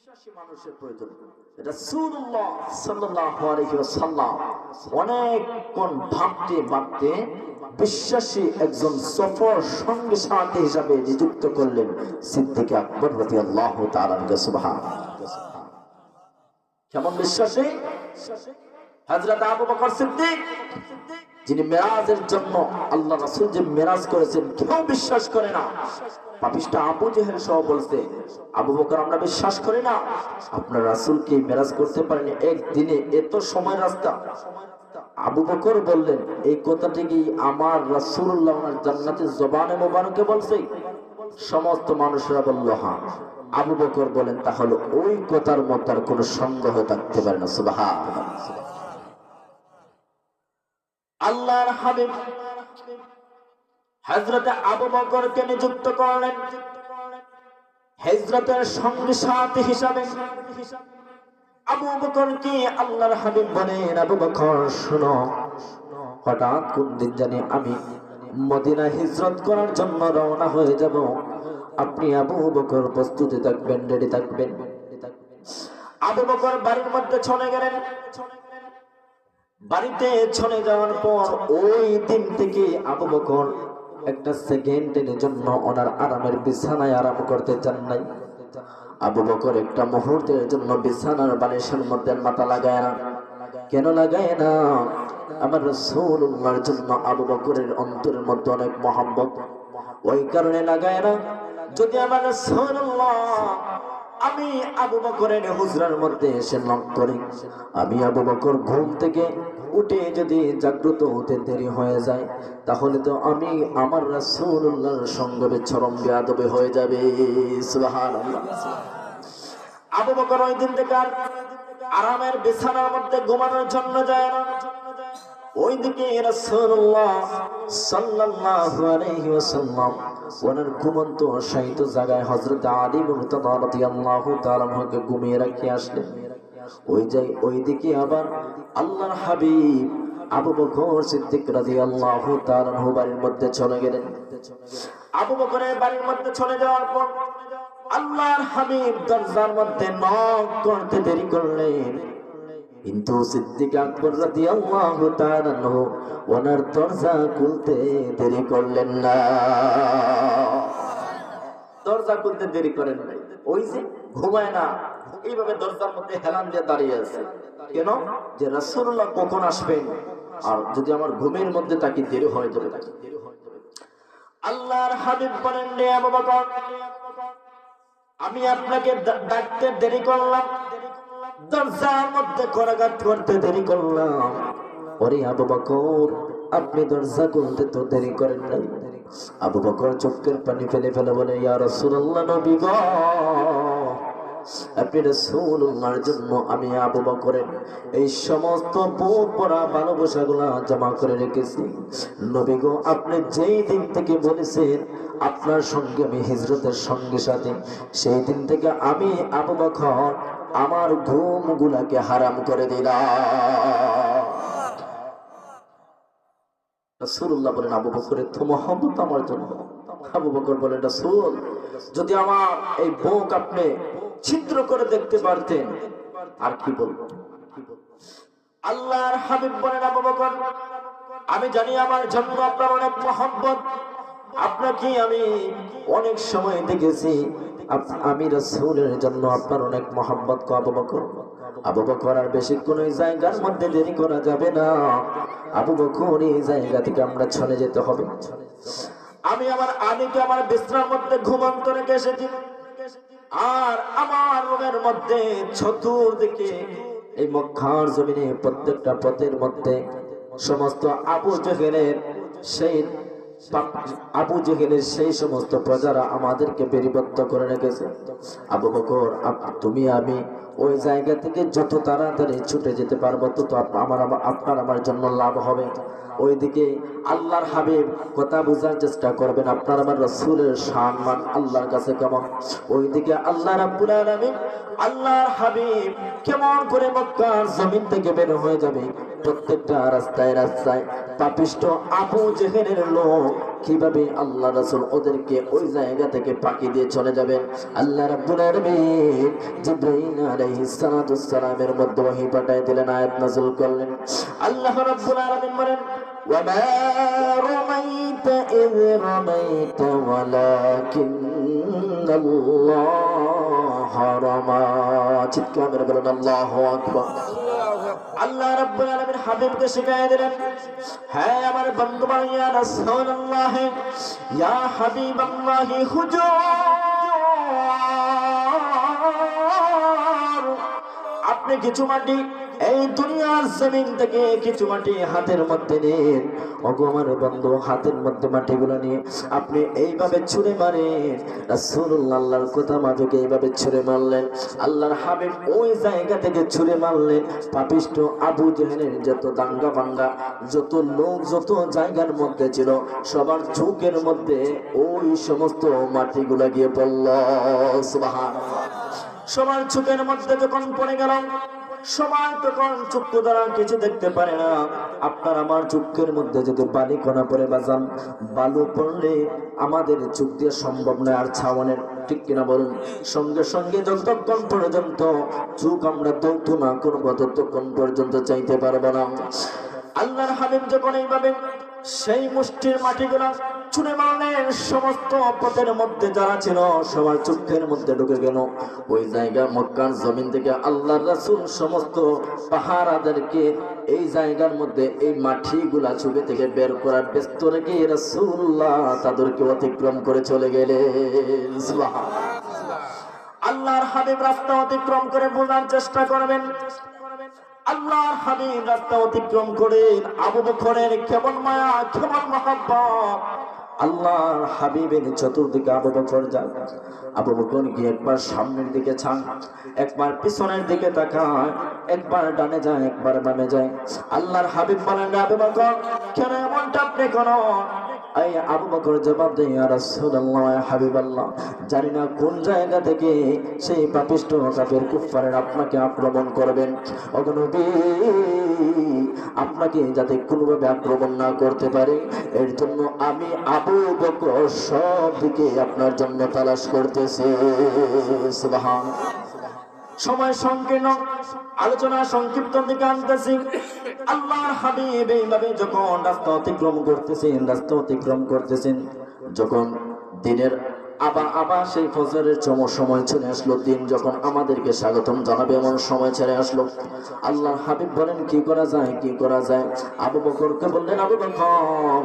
বিশ্বাসী মানুষের প্রয়োজন। রাসূলুল্লাহ সাল্লাল্লাহু আলাইহি ওয়াসাল্লাম অনেকক্ষণ ভাবতে ভাবতে বিশ্বাসী একজন সফর সঙ্গী সাথী হিসাবে নিযুক্ত করলেন সিদ্দিক আকবর রাদিয়াল্লাহু তাআলা আনহু। সুবহানাল্লাহ। কেমন বিশ্বাসী? হযরত আবু বকর সিদ্দিক, যিনি মেরাজের জন্য আল্লাহ রাসূল যে মেরাজ করেছেন কেউ বিশ্বাস করে না। পাপিষ্ঠ আবু জেহেল সহ বলছে, আবু বকর আমরা বিশ্বাস করি না আপনার রাসূলকে মেরাজ করতে পারেনি একদিনে, এত সময় রাস্তা। আবু বকর বললেন, এই কথাটি কি আমার রাসূলুল্লাহ ওনার জান্নাতের জবানে মোবারকে বলছে? সমস্ত মানুষরা বলল হ্যাঁ। আবু বকর বলেন, তাহলে ওই কথার মধ্যে আর কোনো সন্দেহ থাকতে পারে না। সুবহানাল্লাহ। আল্লাহর হাবিব হযরত আবু বকরকে নিযুক্ত করলেন হিজরতের সঙ্গী সাথী হিসাবে। আবু বকরকে আল্লাহর হাবিব বলেন, আবু বকর শোনো, হঠাৎ কোন দিন জানি আমি মদিনা হিজরত করার জন্য রওনা হয়ে যাব। আপনি আবু বকর প্রস্তুতি থাকবেন, রেডি থাকবেন। আবু বকর বাড়ির মধ্যে চলে গেলেন। বাড়িতে চলে যাওয়ার পর ওই দিন থেকে আবু বকর একটা সেকেন্ডের জন্য ওনার আরামের বিছানায় আরাম করতে চান নাই। আবু বকর একটা মুহূর্তের জন্য বিছানার বালিশের মধ্যে মাথা লাগায় না। কেন লাগায় না? আমার রাসূলুল্লাহর জন্য আবু বকরের অন্তরের মধ্যে অনেক মহব্বত, ওই কারণে লাগায় না। যদি আমার রাসূলুল্লাহ আমি আবু বকরের হুজরার মধ্যে এসে নক করি, আমি আবু বকর ঘুম থেকে উঠে যদি জাগ্রত হতে দেরি হয়ে যায়, তাহলে তো আমি আমার রাসূলুল্লাহর সঙ্গে চরম বেয়াদবি হয়ে যাবে। সুবহানাল্লাহ। আবু বকর ওই দিন থেকে আরামের বিছানার মধ্যে ঘুমানোর জন্য যায় না। ওইদিকে রাসূলুল্লাহ সাল্লাল্লাহু আলাইহি ওয়াসাল্লাম ওনার ঘুমন্ত শায়িত জায়গায় হযরত আলী মুরতাদা রাদিয়াল্লাহু তাআলা আনহুকে ঘুমিয়ে রেখে আসলেন। ওইদিকে আবার আল্লাহর হাবিব আবু বকর সিদ্দিক রাদিয়াল্লাহু তাআলা আনহু বাড়ির মধ্যে চলে গেলেন। আবু বকরের বাড়ির মধ্যে চলে যাওয়ার পর আল্লাহর হাবিব দরজার মধ্যে নক করতে দেরি করলেন, কিন্তু সিদ্দিক আকবর রাদিয়াল্লাহু তাআলা আনহু ওনার দরজা খুলতে দেরি করলেন না। দরজা খুলতে দেরি করেন নাই। ওই যে ঘুমায় না, এইভাবে দরজার মধ্যে হেলান দিয়ে দাঁড়িয়ে আছে। কেন? যে রাসূলুল্লাহ কখন আসবেন, আর যদি আমার ঘুমের মধ্যে তাকে দেরি হয়ে যাবে। আল্লাহর হাবিব বলেন, রে আবু বকর, আমি আপনাকে ডাকতে দেরি করলাম, দরজার মধ্যে করাঘাত করতে দেরি করলাম। ওরে আবু বকর, আপনি দরজা খুলতে তো দেরি করেন নাই। আবু বকর চোখের পানি ফেলে ফেলে বলে, ইয়া রাসূলুল্লাহ, নবী গো, আপনি রাসূলুল্লাহর জন্য আমি আবু বকরের এই সমস্ত বুক ভরা ভালোবাসাগুলা জমা করে রেখেছি। নবী গো, আপনি যেই দিন থেকে বলেছেন আপনার সঙ্গে আমি হিজরতের সঙ্গে সাথে, সেই দিন থেকে আমি আবু বকর আমার ঘুমগুলাকে হারাম করে দিলাম। রাসূলুল্লাহ বলেন, আবু বকরের তো মহব্বত আমার জন্য। আবু বকর বলেন, রাসূল, যদি আমার এই বুক আপনি ছিদ্র করে দেখতে পারতেন আর কি বলবো। আল্লাহর হাবিব বলেন, আবু বকর, আমি জানি আমার জন্য আপনার অনেক মহব্বত, আপনাকে আমি অনেক সময় দেখেছি, আমি রাসূলের জন্য আপনার অনেক মহব্বত। আবু বকর, আবু বকর আর বেশিক্ষণ ওই জায়গার মধ্যে দেরি করা যাবে না। আবু বকর, এই জায়গা থেকে আমরা চলে যেতে হবে। আমি আমার আলীকে আমার বিছানার মধ্যে ঘুমন্ত রেখে এসেছি, আর আমার রুমের মধ্যে চতুর্দিকে এই মক্কার জমিনে প্রত্যেকটা পথের মধ্যে সমস্ত আবু জেহেলের সেই সমস্ত প্রজারা আমাদেরকে বেরিবদ্ধ করে রেখেছে। আবু বকর, তুমি আমি ওই জায়গা থেকে যত তাড়াতাড়ি ছুটে যেতে পারবো তত আপনার আমার জন্য লাভ হবে। ওইদিকে আল্লাহর হাবিব কথা বোঝার চেষ্টা করবেন, আপনার আমার রাসূলের সম্মান আল্লাহর কাছে কেমন। ওইদিকে আল্লাহ রাব্বুল আলামিন আল্লাহর হাবিব কেমন করে মক্কার জমিন থেকে বের হয়ে যাবে। প্রত্যেকটা রাস্তায় রাস্তায় পাপিষ্ঠ আবু জেহেলের লোক কিভাবে আল্লাহ রাসূল ওদেরকে ওই জায়গা থেকে পাকি দিয়ে চলে যাবেন। আল্লাহ রাব্বুল আলামিন জিবরাইল আলাইহিস সালাতু সালামের মধ্যে ওহী পাঠিয়ে দিলেন, আয়াত নাযিল করলেন। আল্লাহ রাব্বুল আলামিন বলেন, ওয়া মা রামাইতা ইয রামাইতা ওয়ালাকিন্নাল্লাহা রামা। চিৎকার করে বলেন আল্লাহু আকবার। আল্লাহ রাব্বুল আলামিন হাবিবকে শিখায় দিলেন, হ্যাঁ আমার বন্ধু ইয়া রাসূলুল্লাহ ইয়া হাবিবাল্লাহ হুজুর, আপনি কিছু মাটি এই দুনিয়ার জমিন থেকে কিছু মাটি হাতের মধ্যে নিন। ওগো আমার বন্ধু, হাতের মধ্যে মাটিগুলো নিয়ে আপনি এইভাবে ছুঁড়ে মারেন। রাসূলুল্লাহ আল্লাহর কথা মাফিকে এইভাবে ছুঁড়ে মারলেন। আল্লাহর হাবিব ওই জায়গা থেকে ছুঁড়ে মারলেন। পাপিষ্ঠ আবু জেহেলের যত দাঙ্গা বাঙ্গা, যত লোক, যত জায়গার মধ্যে ছিল, সবার চোখের মধ্যে ওই সমস্ত মাটিগুলো গিয়ে পড়ল। সুবহানাল্লাহ। সবার চোখের মধ্যে যখন পড়ে গেল, সবাই তখন চক্ষু দ্বারা কিছু দেখতে পারে না। আপনার আমার চক্ষের মধ্যে যদি বালি কণা পড়ে বাজান, বালু পড়লে আমাদের চোখ দিয়ে সম্ভব নয় আর ছাওয়ানের, ঠিক কিনা বলুন? সঙ্গে সঙ্গে যতক্ষণ পর্যন্ত চোখ আমরা দৌত না করবো ততক্ষণ পর্যন্ত চাইতে পারবো না। আল্লাহর হাবিব যখন এইভাবে সেই মুষ্টির মাটিগুলো ছুঁড়ে মারলেন, সমস্ত পথের মধ্যে যারা ছিল সবার চোখের মধ্যে ঢুকে গেল। ওই জায়গা মক্কার জমিন থেকে আল্লাহর রাসূল সমস্ত পাহারাদেরকে এই জায়গার মধ্যে এই মাটিগুলা চোখে থেকে বের করার ব্যস্ত রেখে রাসূলুল্লাহ তাদেরকে অতিক্রম করে চলে গেলেন। সুবহানাল্লাহ। আল্লাহর হাবিব রাস্তা অতিক্রম করে বোঝার চেষ্টা করবেন। আল্লাহর হাবিব রাস্তা অতিক্রম করেন, আবু বকরের কেমন মায়া, কেমন মহব্বত। আল্লাহর হাবিবের চতুর্দিকে আবু বকর যায়। আবু বকর গিয়ে একবার সামনের দিকে চান, একবার পিছনের দিকে তাকায়, একবার ডানে যায়, একবার বামে যায়। আল্লাহর হাবিব বলেন, আবু বকর কেন এমনটা আপনি করেন? এই আবু বকর জবাব দেয়, ইয়া রাসূলুল্লাহ, ইয়া হাবিবাল্লাহ, জানি না কোন জায়গা থেকে সেই পাপিষ্ঠ কাফের কুফারের আপনাকে আক্রমণ করবেন। ওগো নবী, আপনাকে যাতে কোনোভাবে আক্রমণ না করতে পারে এর জন্য আমি আবু বকর সব দিকে আপনার জন্য তালাশ করতেছি। সুবহানাল্লাহ। সময় সংকীর্ণ, আলোচনা সংক্ষিপ্ত দিকে আনতেছি। আল্লাহর হাবিব এইভাবে যখন রাস্তা অতিক্রম করতেছেন, যখন দিনের আবার সেই ফজরের সময় চলে আসলো, দিন যখন আমাদেরকে স্বাগতম জানাবে এমন সময় ছেড়ে আসলো। আল্লাহর হাবিব বলেন, কি করা যায়? আবু বকরকে বললেন, আবু বকর,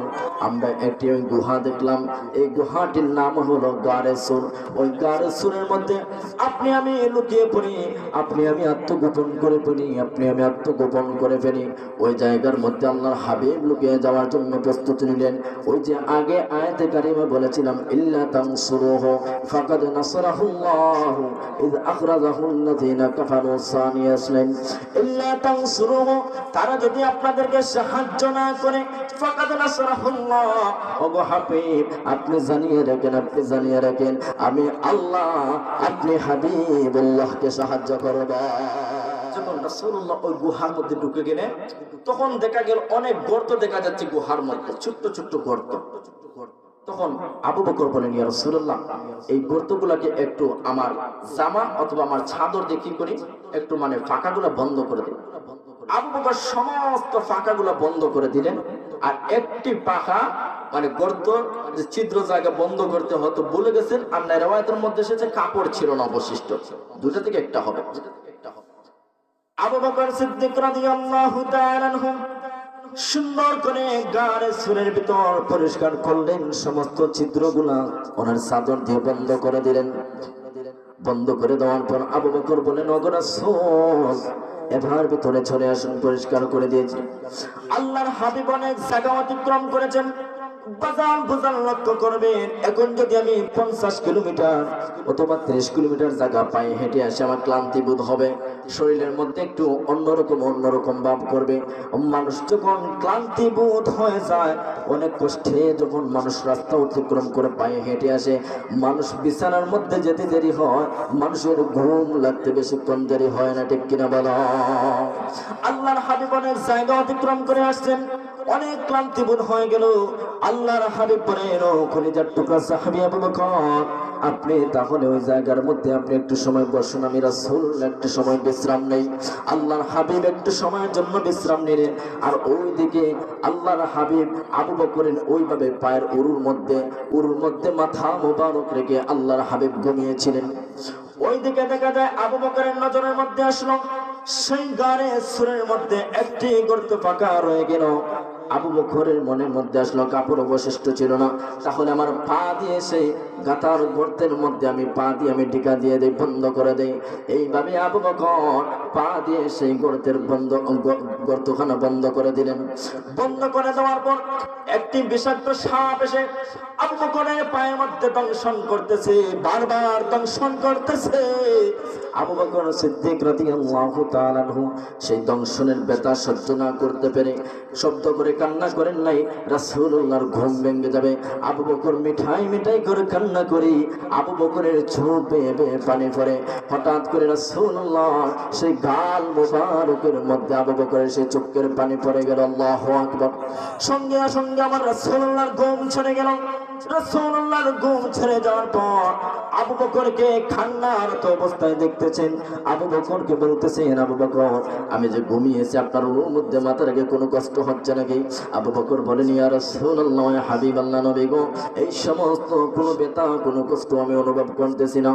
আমরা একটি ওই গুহা দেখলাম, এই গুহাটির নাম হলো গারে সুর। ওই গারে সুরের মধ্যে আপনি আমি লুকিয়ে পড়ি, আপনি আমি আত্মগোপন করে ফেলি। ওই জায়গার মধ্যে আল্লাহর হাবিব লুকিয়ে যাওয়ার জন্য প্রস্তুতি নিলেন। ওই যে আগে আয়াতে কারিমা বলেছিলাম, ইল্লা তানসুরুহু ফাকাদ নাসরাহুল্লাহু ইয আখরাজাহুল্লাযীনা কাফারু সানিয়া ইসনাইন। ইল্লা তানসুরুহু, তারা যদি আপনাদেরকে সাহায্য না করে, ফাকাদ নাসরাহুল্লাহ, ওগো হাবিব আপনি জানিয়ে রাখেন আমি আল্লাহ, আপনি হাবিবুল্লাহকে সাহায্য করবেন। যখন রাসূলুল্লাহ ওই গুহার মধ্যে ঢুকে গেলেন, তখন দেখা গেল অনেক গর্ত দেখা যাচ্ছে গুহার মধ্যে, ছোট্ট ছোট্ট গর্ত। তখন আবু বকর বলেন, ইয়া রাসূলুল্লাহ, এই গর্তগুলোকে একটু আমার জামা অথবা আমার চাদর দিয়ে কি করি, একটু মানে ফাঁকাগুলো বন্ধ করে দিন। আবু বকর সমস্ত ফাঁকাগুলো বন্ধ করে দিলেন, আর একটি পাখা মানে গর্ত যে ছিদ্র জায়গা বন্ধ করতে হতো বলে গেছেন, আর রিওয়ায়াতের মধ্যে এসেছে কাপড় ছিল না অবশিষ্ট, দুটো থেকে একটা হবে। আবু বকর সিদ্দিক রাদিয়াল্লাহু তাআলা আনহু সুন্দর করে গারে সুরের ভিতর পরিষ্কার করলেন, সমস্ত ছিদ্রগুলা ওনার চাদর দিয়ে বন্ধ করে দিলেন। বন্ধ করে দেওয়ার পর আবু বকর বলেন, ওগো রাসূল, এবার ভিতরে চলে আসুন, পরিষ্কার করে দিয়েছি। আল্লাহর হাবিব অনেক জায়গা অতিক্রম করেছেন। বুঝান লক্ষ্য করবেন, এখন যদি আমি 50 কিলোমিটার অথবা 30 কিলোমিটার জায়গা পায়ে হেঁটে আসে, আমার ক্লান্তি বোধ হবে, শরীরের মধ্যে একটু অন্যরকম ভাব করবে। মানুষ যখন ক্লান্তি বোধ হয়ে যায়, অনেক কষ্টে যখন মানুষ রাস্তা অতিক্রম করে পায়ে হেঁটে আসে, মানুষ বিছানার মধ্যে যেতে দেরি হয়, মানুষের ঘুম লাগতে বেশিক্ষণ দেরি হয় না, ঠিক কিনা বলো? আল্লাহর হাবিব অনেক জায়গা অতিক্রম করে আসছেন। অনেক ক্লান্তিবোধ হয়ে গেল। আল্লাহর হাবিব বলেন, ও কলিজার টুকরা সাহাবী আবু বকর, আপনি তাহলে ওই জায়গার মধ্যে আপনি একটু সময় বসুন, আমি রাসূল একটু সময় বিশ্রাম নেই। আল্লাহর হাবিব একটু সময়ের জন্য বিশ্রাম নিলেন। আর ওইদিকে আল্লাহর হাবিব আবু বকরের ওইভাবে পায়ের উরুর মধ্যে মাথা মোবারক রেখে আল্লাহর হাবিব ঘুমিয়েছিলেন। ওইদিকে দেখা যায় আবু বকরের নজরের মধ্যে আসলো সেই গাড়ে সুরের মধ্যে একটি গর্ত ফাঁকা রয়ে গেল। আবু বকরের মনের মধ্যে আসলো কাপড় অবশিষ্ট ছিল না, তাহলে আমার পা দিয়ে সেই গাতার গর্তের মধ্যে আমি পা দিয়ে আমি টিকা দিয়ে দেই, বন্ধ করে দেই। এইভাবে আবু বকর পা দিয়ে সেই গর্তখানা বন্ধ করে দিলেন। বন্ধ করে দেওয়ার পর একটি বিষাক্ত সাপ এসে আবু বকরের পায়ের মধ্যে দংশন করতেছে, বারবার দংশন করতেছে। আবু বকর সিদ্দিক রাদিয়াল্লাহু তাআলা আনহু সেই দংশনের ব্যথা সহ্য না করতে পেরে শব্দ করে কান্না করেন নাই। রাসূলুল্লাহর ঘুম ভেঙে যাবে, আবু বকর মিঠাই করে কান্না করি। আবু বকরের চোখ বেয়ে বেয়ে পানি পড়ে। হঠাৎ করে রাসূলুল্লাহ সেই গাল মোবারকের মধ্যে আবু বকরের সেই চোখের পানি পড়ে গেল। আল্লাহু আকবার। সঙ্গে সঙ্গে আমার রাসূলুল্লাহর ঘুম ছেড়ে গেল। রাসূলুল্লাহর ঘুম ছেড়ে যাওয়ার পর আবু বকরকে খান্নারত অবস্থায় দেখতেছেন। আবু বকরকে বলতেছেন, আবু বকর, আমি যে ঘুমিয়েছি আপনার ওর মধ্যে মাথা রেখে কোনো কষ্ট হচ্ছে নাকি? আবু বকর বলেন, ইয়া রাসূলুল্লাহ, ইয়া হাবিবাল্লাহ, নবী গো, এই সমস্ত কোনো ব্যথা কোনো কষ্ট আমি অনুভব করতেছি না।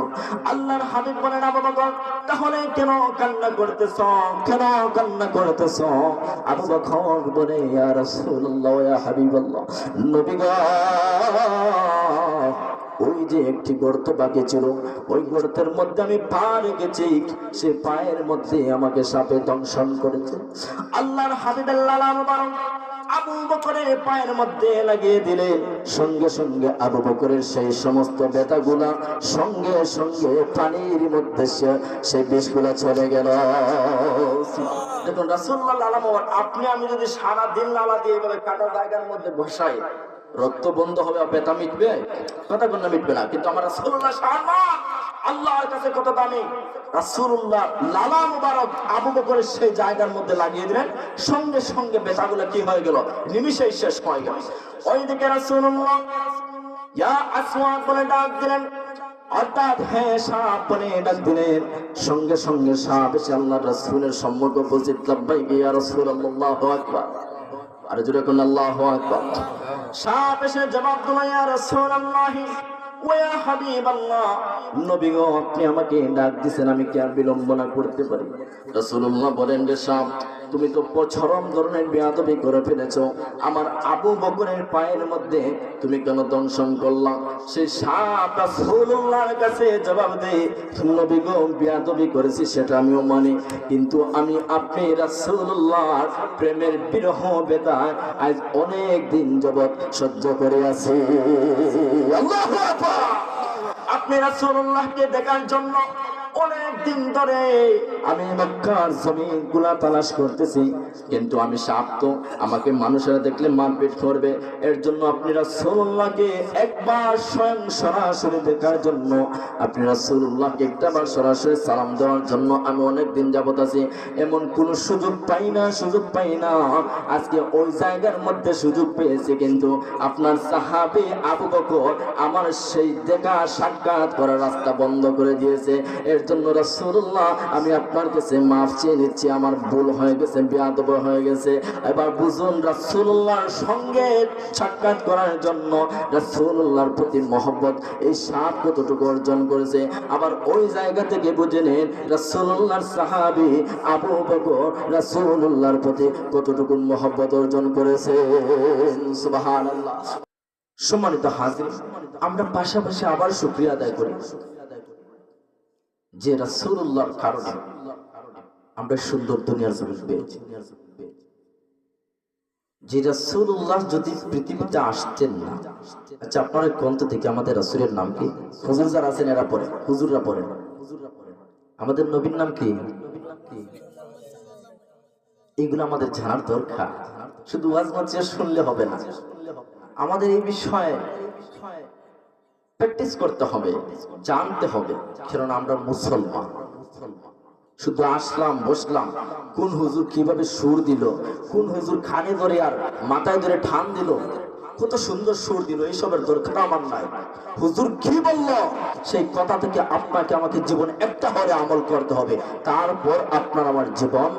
আল্লাহর হাবিব বলেন, আবু বকর, তাহলে কেন কান্না করতেছ? কেন কান্না করতেছ? আবু বকর বলে, ইয়া রাসূলুল্লাহ, ইয়া হাবিবাল্লাহ, নবী গো, ওই যে একটি গর্ত বাকি ছিল, ওই গর্তের মধ্যে আমি পা রেখেছি, সে পায়ের মধ্যে আমাকে সাপে দংশন করেছে। আল্লাহর হাবিবাল্লাহ আবু বকরের পায়ের মধ্যে লাগিয়ে দিলেন। সঙ্গে সঙ্গে আবু বকরের সেই সমস্ত ব্যথাগুলা সঙ্গে সঙ্গে পানির মধ্যে সেই বিষগুলা চলে গেল। দেখুন রাসূলুল্লাহ আলাইহি, আপনি আমি যদি সারা দিন লালা দিয়ে এভাবে কাটা জায়গার মধ্যে বসাই, রক্ত বন্ধ হবে, ব্যথা মিটবে? কথা কোন মিটবে না। কিন্তু আমার রাসূলুল্লাহ শাহমান আল্লাহর কাছে কত দামি। রাসূলুল্লাহ লালা মুবারক আবু বকরের সেই জায়গার মধ্যে লাগিয়ে দিলেন, সঙ্গে সঙ্গে ব্যথাগুলো কি হয়ে গেল? নিমিষেই শেষ হয়ে গেল। ওইদিকে রাসূলুল্লাহ ইয়া আসওয়াদ বলে ডাক দিলেন, অর্থাৎ হ্যাঁ সাপ বলে ডাক দিলেন। সঙ্গে সঙ্গে সাপ এসে আল্লাহর রাসূলের সম্মুখে উপস্থিত। লাব্বাইক ইয়া রাসূলুল্লাহ, আল্লাহু আকবার। আর জোরে কোন আল্লাহু আকবার। সাপ এসে জবাব দিল, ইয়া রাসূলুল্লাহ ওয়া ইয়া হাবিবাল্লাহ, নবী গো, আপনি আমাকে ডাক দিবেন, আমি কি আর বিলম্ব না করতে পারি? রাসূলুল্লাহ বলেন, রে সাপ, তুমি তো চরম ধরনের বেয়াদবি করে ফেলেছো। আমার আবু বকরের পায়ের মধ্যে তুমি কেন দংশন করলা? সেই সাপ রাসূলুল্লাহর কাছে জবাব দেয়, নবী গো, বেয়াদবি করেছি সেটা আমিও মানি, কিন্তু আমি আপনি রাসূলুল্লাহর প্রেমের বিরহ বেদনা আজ অনেক দিন যাবত সহ্য করে আছি। আল্লাহু আকবার। আপনি রাসূলুল্লাহকে দেখার জন্য অনেক দিন ধরে আমি মক্কার জমিন গুলা তালাশ করতেছি, কিন্তু আমি সাপ তো আমাকে মানুষেরা দেখলে মারপিট করবে। এর জন্য আপনি রাসূলুল্লাহকে একবার স্বয়ং সরাসরি দেখার জন্য, আপনি রাসূলুল্লাহকে একবার সরাসরি সালাম দেওয়ার জন্য আমি অনেক দিন যাবত আছি। এমন কোন সুযোগ পাই না। আজকে ওই জায়গার মধ্যে সুযোগ পেয়েছি, কিন্তু আপনার সাহাবী আবু বকর আমার সেই দেখা সাক্ষাৎ করার রাস্তা বন্ধ করে দিয়েছে। এর জন্য রাসূলুল্লাহ, আমি আপনার কাছে মাফ চেয়ে নিচ্ছি, আমার ভুল হয়ে গেছে, বেয়াদব হয়ে গেছে। এবার বুঝুন রাসূলুল্লাহর সঙ্গে সাক্ষাৎ করার জন্য রাসূলুল্লাহর প্রতি মহব্বত এই সাপ কতটুকু অর্জন করেছে। আবার ওই জায়গা থেকে বুঝে নেন রাসূলুল্লাহর সাহাবী আবু বকর রাসূলুল্লাহর প্রতি কতটুকু মহব্বত অর্জন করেছে। সুবহানাল্লাহ। সম্মানিত হাজির, আমরা পাশাপাশি আবার শুকরিয়া আদায় করি যে রাসূলুল্লাহর কারণে আমরা সুন্দর দুনিয়ার জমিন পেয়েছি। যে রাসূলুল্লাহ যদি পৃথিবীতে আসতেন না, আচ্ছা আপনারা কোন থেকে আমাদের রাসূলের নাম কি? হুজুর যারা আছেন এরা পড়ে, হুজুররা পড়ে। আমাদের নবীর নাম কি? এগুলো আমাদের জানার দরকার। শুধু ওয়াজ মাহফিল শুনলে হবে না, আমাদের এই বিষয়ে প্র্যাকটিস করতে হবে, জানতে হবে। কারণ আমরা মুসলমান, শুধু আসলাম বসলাম, কোন হুজুর কিভাবে সুর দিল, কোন হুজুর খানে ধরে আর মাথায় ধরে ঠান দিল, কত সুন্দর সুর দিল, এইসবের দরকার আমার নাই। হুজুর কি বলল সেই কথা থেকে আপনাকে আমাকে জীবন একটা হরে আমল করতে হবে, তারপর আপনার আমার জীবন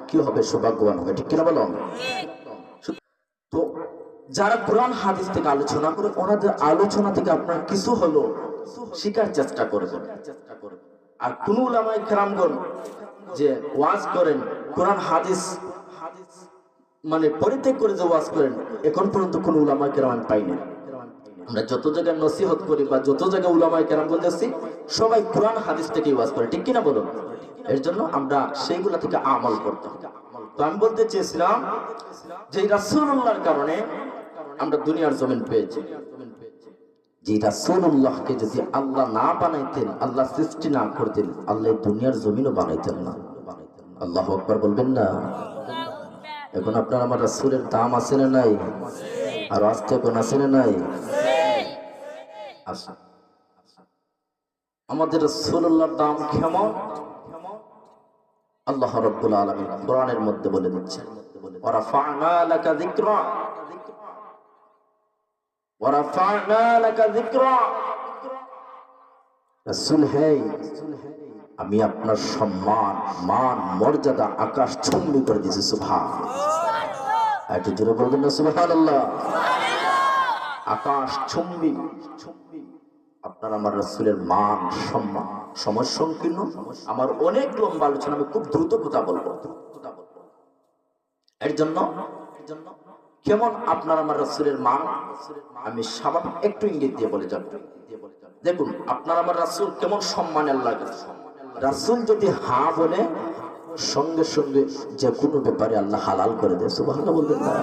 কি হবে, সৌভাগ্যবান হবে। ঠিক কিনা বলো? তো যারা কোরআন হাদিস থেকে আলোচনা করে, ওনাদের আলোচনা থেকে আপনার কিছু হলো শিকার চেষ্টা করবেন। আর কোন উলামায়ে কেরামগণ যে ওয়াজ করেন, কোরআন হাদিস মানে পরিত্যাগ করে যে ওয়াজ করেন, এখন পর্যন্ত কোন উলামায়ে কেরাম আমি পাইনি। আমরা যত জায়গায় নসিহত করি বা যত জায়গায় উলামায়ে কেরামগণ দেখছি, সবাই কোরআন হাদিস থেকে ওয়াজ করে। ঠিক কিনা বলুন? এর জন্য আমরা সেইগুলা থেকে আমল করতাম। তো আমি বলতে চেয়েছিলাম যে রাসূলুল্লাহর কারণে আমরা দুনিয়ার জমিন পেয়েছি। যে রাসূলুল্লাহকে যদি আল্লাহ না বানাইতেন, আল্লাহ সৃষ্টি না করতেন, আল্লাহ দুনিয়ার জমিনও বানাইতেন না। আল্লাহু আকবার বলবেন না? এখন আপনার আমার রাসূলের দাম আছে না নাই? আর আজকে কোন আছে না নাই? আচ্ছা, আমাদের রাসূলুল্লাহর দাম কেমন আল্লাহ রাব্বুল আলামিন কোরআনের মধ্যে বলে দিচ্ছেন, ওয়া রাফা'না লাকা যিকরা, ওয়া রাফা'না লাকা যিকরা। রাসূল হে, আমি আপনার সম্মান, মান, মর্যাদা আকাশ চুম্বি করে দিয়েছি। সুবহানাল্লাহ। একটু জোরে বলবেন না সুবহানাল্লাহ? আকাশ চুম্বি আপনার আমার রাসূলের মান, সম্মান। সময় সংকীর্ণ, আমার অনেক লম্বা আলোচনা, আমি খুব দ্রুত কথা বলবো। এর জন্য কেমন আপনার আমার রাসূলের মান, আমি স্বাভাবিক একটু ইঙ্গিত দিয়ে বলে যাব। দেখুন আপনার আমার রাসূল কেমন সম্মান আল্লাহর কাছে। রাসূল যদি হ্যাঁ বলে, সঙ্গে সঙ্গে যে কোনো ব্যাপারে আল্লাহ হালাল করে দেয়। সুবহানাল্লাহ বলবেন না?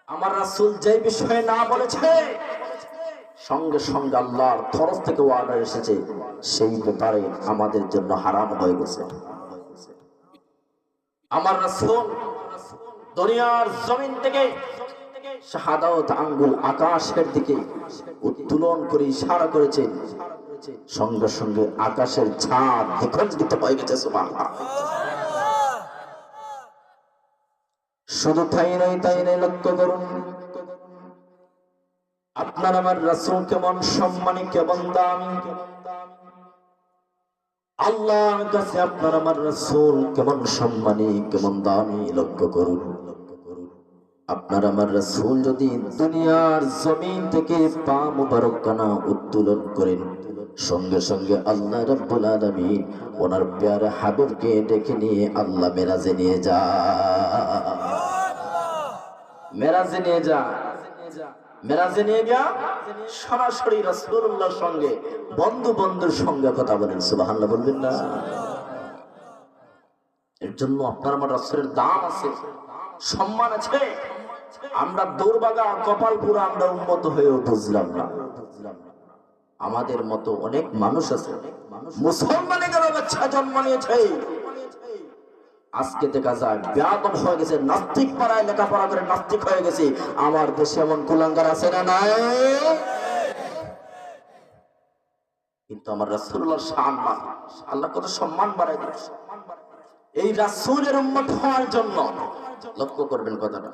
আমার রাসূল যে বিষয়ে না বলেছে, সঙ্গে সঙ্গে আল্লাহর তরফ থেকে অর্ডার এসেছে, সেই ব্যাপারে আমাদের জন্য হারাম হয়ে গেছে। আমার রাসূল দুনিয়ার জমিন থেকে শাহাদাত আঙ্গুল আকাশের দিকে উত্তোলন করে ইশারা করেছেন, সঙ্গে সঙ্গে আকাশের ছাদ দ্বিখণ্ডিত হয়ে গেছে। সুবহানাল্লাহ। শুধু তাই নাই, লক্ষ্য করুন আপনার আমার রাসূল কেমন সম্মানী, কেমন দামি। আল্লাহর কাছে আপনার আমার রাসূল কেমন সম্মানী, কেমন দামি। লক্ষ্য করুন আপনার আমার রাসূল যদি দুনিয়ার জমিন থেকে পা মুবারকখানা উত্তোলন করেন, সঙ্গে সঙ্গে আল্লাহ রাব্বুল আলামিন ওনার প্যারা হাবিবকে ডেকে নিয়ে আল্লাহ মেরাজে নিয়ে যা সরাসরি রাসূলুল্লাহর সঙ্গে বন্ধুর সঙ্গে কথা বলেন। সুবহানাল্লাহ বলবেন না? এর জন্য আপনার আমার রাসূলের দাম আছে, সম্মান আছে। আমরা দুর্ভাগা, কপাল পুরা, আমরা উম্মত হয়েও বুঝলাম না। আমাদের মতো অনেক মানুষ আছে, মুসলমানের বাচ্চা জন্ম নিয়েছে, আজকে দেখা যায় বেয়াদব হয়ে গেছে, নাস্তিক পাড়ায় লেখাপড়া করে নাস্তিক হয়ে গেছে। আমার দেশে এমন কুলাঙ্গার আছে না নাই? কিন্তু আমার রাসূলুল্লাহর সম্মান, আল্লাহ কত সম্মান বাড়ায় দিয়েছে এই রাসূলের উম্মত হওয়ার জন্য। লক্ষ্য করবেন কথাটা,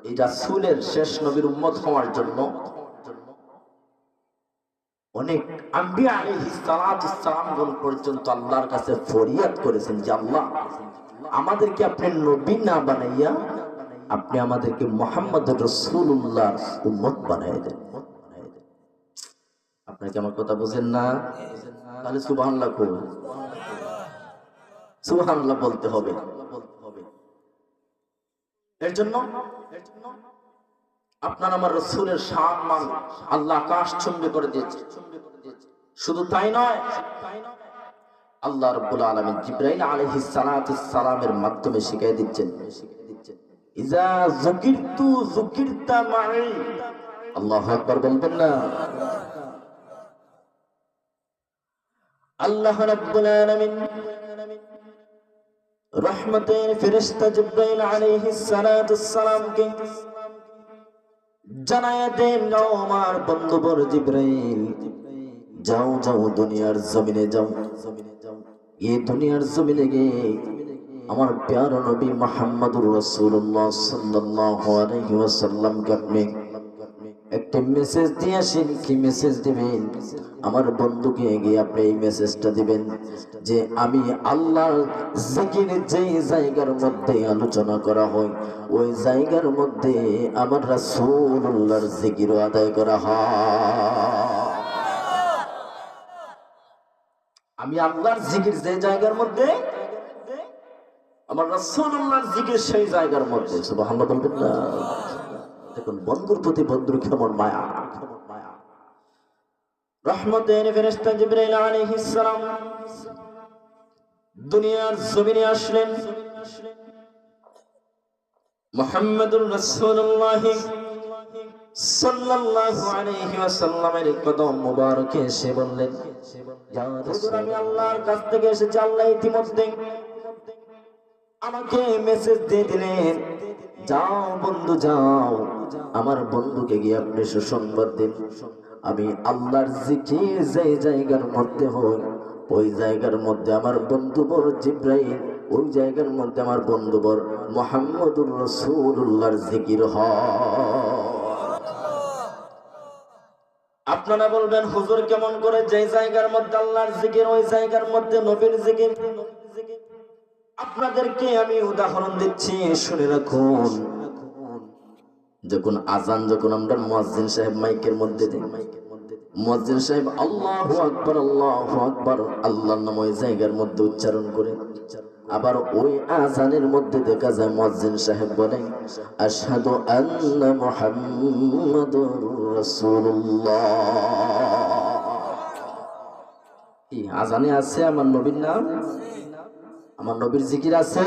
এই রাসূলের শেষ নবীর উম্মত হওয়ার জন্য অনেক আম্বিয়া আলাইহিস সালাম পর্যন্ত আল্লাহর কাছে ফরিয়াদ করেছেন যে আল্লাহ, আমাদেরকে আপনি নবী না বানাইয়া আপনি আমাদেরকে মুহাম্মদুর রাসূলুল্লাহর উম্মত বানায় দেন। আপনারা কি আমার কথা বুঝেন না? তাহলে সুবহানাল্লাহ করুন, সুবহানাল্লাহ বলতে হবে। এর জন্য আপনার আমার রাসূলের সম্মান আল্লাহ আকাশ চুম্বি করে দিয়েছে। শুধু তাই নয়, আল্লাহ রাব্বুল আলামিন জিবরাইল আলাইহিস সালামের মাধ্যমে শিখিয়ে দিচ্ছেন, ইজা যুকিরতু যুকিরতা মাই। আল্লাহু আকবার বলবেন না? আল্লাহ রাব্বুল আলামিন রহমতের ফেরেশতা জিবরাইল আলাইহিস সালামকে জানায়া দেন, ও আমার বন্ধুবর জিবরাইল, যাও দুনিয়ার জমিনে যাও, এই দুনিয়ার জমিনে গিয়ে আমার প্যারা নবী মুহাম্মদুর রাসূলুল্লাহ সাল্লাল্লাহু আলাইহি ওয়াসাল্লামকে আপনি একটা মেসেজ দিয়ে আসেন। কি মেসেজ দিবেন? আমার বন্ধুকে গিয়ে আপনি এই মেসেজটা দিবেন যে আমি আল্লাহর জিকির যেই জায়গার মধ্যে আলোচনা করা হয় ওই জায়গার মধ্যে আমার রাসূলুল্লাহর জিকির আদায় করা হয়। আমি আল্লাহর জিকির যে জায়গার মধ্যে, আমার রাসূলুল্লাহর জিকির সেই জায়গার মধ্যে। সুবহানাল্লাহ বলবেন না? দেখুন বন্ধুর প্রতি বন্ধুর কেমন মায়া। রহমতের ফেরেশতা জিবরাইল আলাইহিস সালাম দুনিয়ার জমিনে আসলেন। মুহাম্মদুর রাসূলুল্লাহ সাল্লাল্লাহু আলাইহি ওয়াসাল্লামের কদম মোবারকে এসে বললেন, ইয়া রাসূল, আমি আল্লাহর কাছ থেকে এসেছি। আল্লাহ ইতিমধ্যে আমাকে মেসেজ দিয়ে দিলেন, যাও বন্ধু যাও, আমার বন্ধুকে গিয়ে আপনি সুসংবাদ দিন আমি আল্লাহর জিকির যে জায়গার মধ্যে হই ওই জায়গার মধ্যে আমার বন্ধু বর জিবরাইল, ওই জায়গার মধ্যে আমার বন্ধু বর মুহাম্মদুর রাসূলুল্লাহর জিকির হয়। আপনারা বলবেন হুজুর কেমন করে? যে জায়গার মধ্যে আল্লাহর জিকির ওই জায়গার মধ্যে নবীর জিকির। আপনাদেরকে আমি উদাহরণ দিচ্ছি, শুনে রাখুন। যখন আজান, যখন আমরা মুয়াজ্জিন সাহেব মাইকের মধ্যে দিই, মুয়াজ্জিন সাহেব আল্লাহু আকবার আল্লাহু আকবার আল্লাহর নাম ওই জায়গার মধ্যে উচ্চারণ করে, আবার ওই আজানের মধ্যে দেখা যায় মুয়াজ্জিন সাহেব বলেন আশহাদু আন্না মুহাম্মাদুর রাসূলুল্লাহ। এই আজানে আছে আমার নবীর নাম, আমার নবীর জিকির আছে।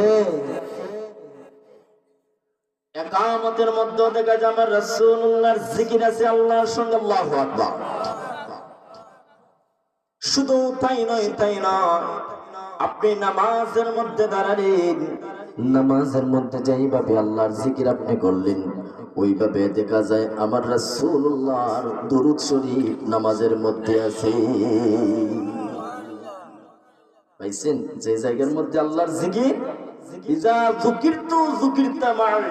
ইকামতের মধ্যে দেখা যায় আমার রাসূলুল্লাহর জিকির আছে আল্লাহর সঙ্গে। আল্লাহু আকবার। শুধু তাই নয়, আপনি নামাজের মধ্যে দাঁড়ালেন, নামাজের মধ্যে যেইভাবে আল্লাহর জিকির আপনি করলেন ওইভাবে দেখা যায় আমার রাসূলুল্লাহর দুরূদ শরীফ নামাজের মধ্যে আছে। পাইছেন? যে জায়গার মধ্যে আল্লাহর জিকির, ইজা যুকিরতু যুকিরতা মাই,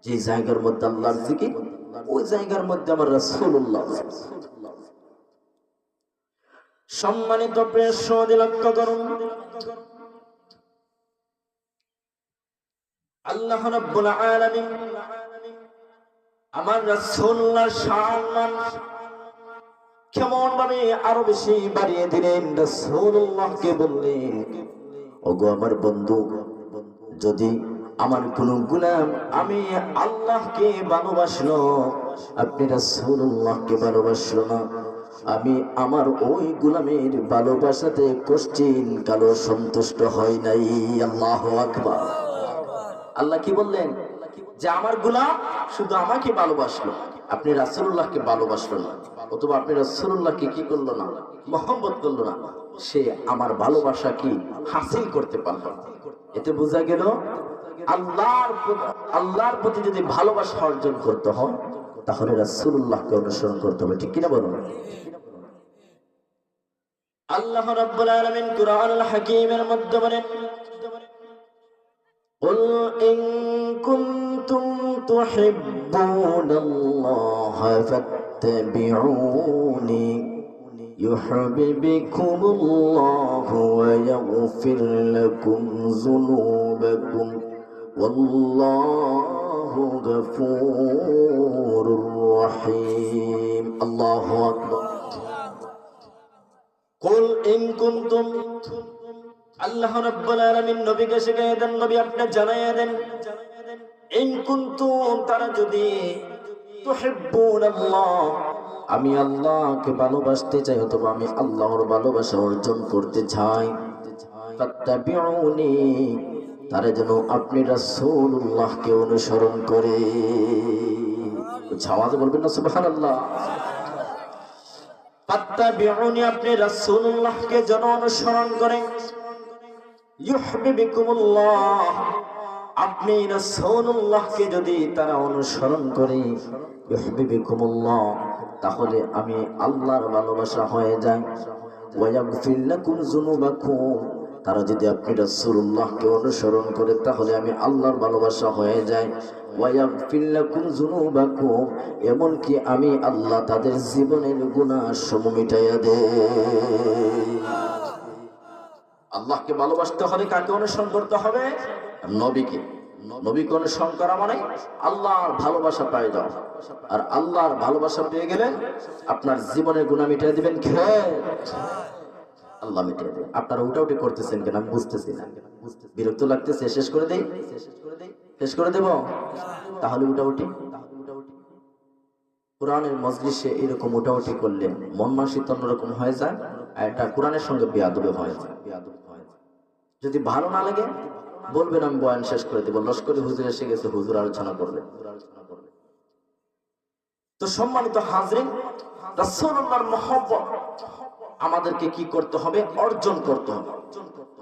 যে জায়গার মধ্যে আল্লাহর জিকির ওই জায়গার মধ্যে আমার রাসূলুল্লাহ। সম্মানিত প্রিয় সুধী, লক্ষ্য করুন, আল্লাহ রাব্বুল আলামিন আমার রাসূলুল্লাহর সম্মান কেমন ভাবে আরো বেশি বাড়িয়ে দিলেন। রাসূলুল্লাহকে বললেন, ওগো আমার বন্ধু, যদি আমার কোন গোলাম আমি আল্লাহকে ভালোবাসলো, আপনি রাসূলুল্লাহকে ভালোবাসলো না, আমি আমার ওই গোলামের ভালোবাসাতে কোশ্চিন কালো সন্তুষ্ট হয় নাই। আল্লাহু আকবার। আল্লাহ কি বললেন? যে আমার গোলাম শুধু আমাকে ভালোবাসলো, আপনি রাসূলুল্লাহকে ভালোবাসলো না, অথবা আপনি রাসূলুল্লাহকে কি করলো না, মহব্বত করলো না, সে আমার ভালোবাসা কি হাসিল করতে পারলো না। এতে বোঝা গেল আল্লাহর প্রতি যদি ভালোবাসা অর্জন করতে হয় তাহলে রাসূলুল্লাহকে অনুসরণ করতে হবে। ঠিক কিনা বলুন? আল্লাহ রাব্বুল আলামিন কুরআনুল হাকীমের মধ্যে বলেন, قل إن كنتم تحبون الله فاتبعوني يحببكم الله ويغفر لكم ذنوبكم والله غفور رحيم. الله أكبر. قل إن كنتم, আল্লাহ রাব্বুল আলামিন নবীকে শিখিয়ে দেন, নবী আপনি জানাইয়া দেন, ইন কুনতুম, তারা যদি তুহিব্বুনাল্লাহ, আমি আল্লাহকে ভালোবাসতে চাই অথবা আমি আল্লাহর ভালোবাসা অর্জন করতে চাই, ফাত্তাবিউনি, তারা যেন আপনি রাসূলুল্লাহকে অনুসরণ করে। আওয়াজে বলবেন না সুবহানাল্লাহ। ফাত্তাবিউনি, আপনি রাসূলুল্লাহকে যেন অনুসরণ করেন। ইউহিব্বুকুমুল্লাহ, আপনি রাসূলুল্লাহকে যদি তারা অনুসরণ করে, ইউহিব্বুকুমুল্লাহ, তাহলে আমি আল্লাহর ভালোবাসা হয়ে যায়। ওয়ায়াগফির লাকুম যুনুবাকুম, তারা যদি আপনি রাসূলুল্লাহকে অনুসরণ করে তাহলে আমি আল্লাহর ভালোবাসা হয়ে যায়। ওয়ায়াগফির লাকুম যুনুবাকুম, এমনকি আমি আল্লাহ তাদের জীবনের গুনাহ সমূহ মিটাইয়া দেই। আল্লাহকে ভালোবাসতে হলে কাকে অনুসরণ করতে হবে? নবীকে। নবীকে অনুসরণ করা মানে আল্লাহর ভালোবাসা পেয়ে যাও। আর আল্লাহর ভালোবাসা পেয়ে গেলে আপনার জীবনের গুনাহ মিটিয়ে দিবেন কে? আল্লাহ মিটিয়ে দেবে। আপনারা উঠাউটি করতেছেন কেন আমি বুঝতেছি না। বিরক্ত লাগতেছে? শেষ করে দেই? শেষ করে দেব? তাহলে উঠাউটি। কোরআনের মজলিসে এরকম উঠাউটি করলে মন মানসিকতা অন্যরকম হয়ে যায়, আর এটা কোরআনের সঙ্গে বেয়াদবি হয়ে যায়। যদি ভালো না লাগে বলবেন আমি বয়ান শেষ করে দেব। লস্করি হুজুর এসে গেছে, হুজুর আলোচনা করবে। তো সম্মানিত হাজরিন, রাসূলুল্লাহর মহব্বত আমাদেরকে কি করতে হবে? অর্জন করতে হবে।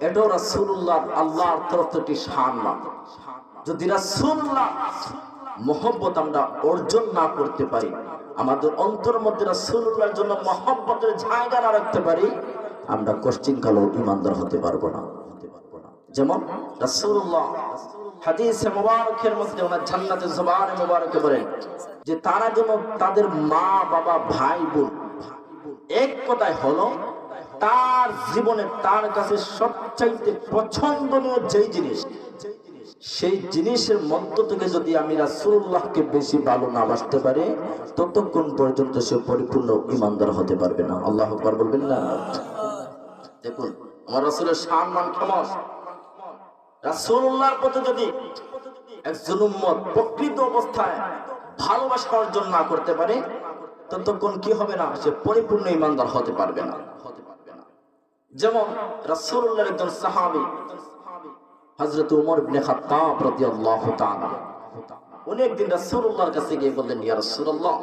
এটাও রাসূলুল্লাহ আল্লাহর তরফ থেকে সম্মান। যদি রাসূলুল্লাহ মহব্বত আমরা অর্জন না করতে পারি, আমাদের অন্তরের মধ্যে রাসূলুল্লাহর জন্য মহব্বতের জায়গা না রাখতে পারি, আমরা কোশ্চিনকালেও ঈমানদার হতে পারবো না। যেমন রাসূলুল্লাহ হাদিসে মুবারকের মধ্যে ওনার জান্নাতের জবানে মুবারকে বলেন যে তারা যেন তাদের মা বাবা ভাই বোন এক কথায় হলো তার জীবনে তার কাছে সবচাইতে পছন্দনীয় যেই জিনিস, সেই জিনিসের মধ্য থেকে যদি আমি রাসূলুল্লাহকে বেশি ভালো না বাসতে পারি, ততক্ষণ পর্যন্ত সে পরিপূর্ণ ঈমানদার হতে পারবে না। আল্লাহু আকবার বলবেন না? দেখুন আমার রাসূলের সম্মান কেমন। রাসূলুল্লাহর প্রতি যদি একজন উম্মত প্রকৃত অবস্থায় ভালোবাসা অর্জন না করতে পারে, ততক্ষণ কি হবে না? সে পরিপূর্ণ ঈমানদার হতে পারবে না। যেমন রাসূলুল্লাহর একজন সাহাবী হযরত ওমর ইবনে খাত্তাব রাদিয়াল্লাহু তাআলা, উনি একদিন রাসূলুল্লাহর কাছে গিয়ে বললেন, ইয়া রাসূলুল্লাহ,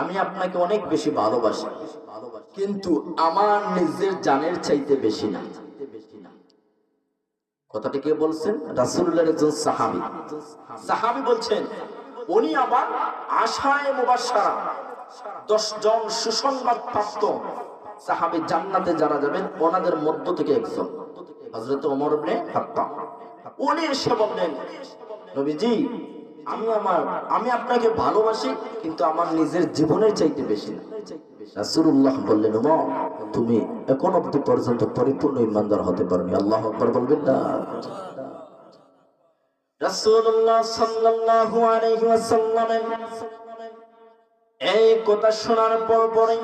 আমি আপনাকে অনেক বেশি ভালোবাসি, কিন্তু আমার নিজের জানের চাইতে বেশি না। কথাটি কে বলছেন? রাসূলুল্লাহর একজন সাহাবী। সাহাবী বলছেন, উনি আবার আশায়ে মুবাশশারা 10 জন সুসংবাদ প্রাপ্ত সাহাবী জান্নাতে যারা যাবেন ওনাদের মধ্য থেকে একজন হযরত ওমর ইবনে খাত্তাব। উনি এসে বললেন, নবীজি, আমি আপনাকে ভালোবাসি, কিন্তু আমার নিজের জীবনের চাইতে বেশি না। রাসূলুল্লাহ বললেন, ওমর, তুমি এখন অবধি পর্যন্ত পরিপূর্ণ ঈমানদার হতে পারোনি। আল্লাহু আকবার বলবেন না? রাসূলুল্লাহ সাল্লাল্লাহু আলাইহি ওয়াসাল্লাম এই কথা শোনার পরেই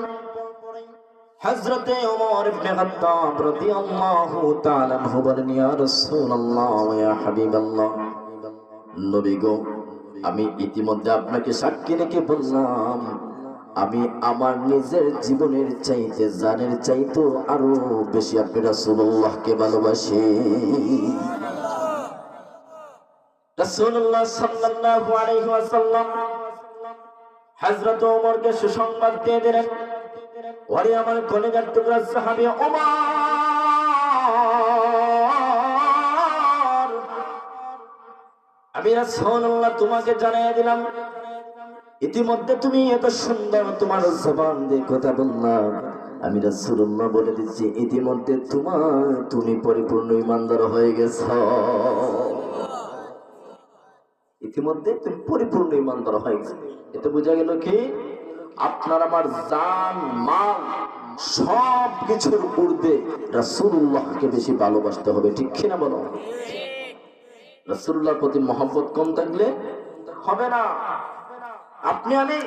হযরতে ওমর ইবনে খাত্তাব রাদিয়াল্লাহু তাআলা আনহু বলেন, ইয়া রাসূলুল্লাহ, ইয়া হাবিবাল্লাহ, নবী গো, আমি ইতিমধ্যে আপনাকে সাক্ষী রেখে বললাম, আমি আমার নিজের জীবনের চাইতে জানের চাইতে আরো বেশি আপনি রাসূলুল্লাহকে ভালোবাসি। রাসূলুল্লাহ সাল্লাল্লাহু আলাইহি ওয়াসাল্লাম হযরত ওমরকে সুসংবাদ দিয়ে দিলেন, ওরে আমার কলিজার টুকরা সাহাবী ওমর, আমি রাসূলুল্লাহ তোমাকে জানিয়ে দিলাম, ইতিমধ্যে তুমি এত সুন্দর তোমার জবান দিয়ে কথা বললাম, আমি রাসূলুল্লাহ বলে দিচ্ছি, ইতিমধ্যে তুমি পরিপূর্ণ ঈমানদার হয়ে গেছো। ইতিমধ্যে তুমি পরিপূর্ণ ঈমানদার হয়ে গেছো। এতে বোঝা গেল কি? আপনার আমার জান মাল সব কিছুর ঊর্ধ্বে রাসূলুল্লাহকে বেশি ভালোবাসতে হবে। ঠিক কিনা বলো? রাসূলুল্লাহর প্রতি মহব্বত কম থাকলে হবে না। আপনি আমি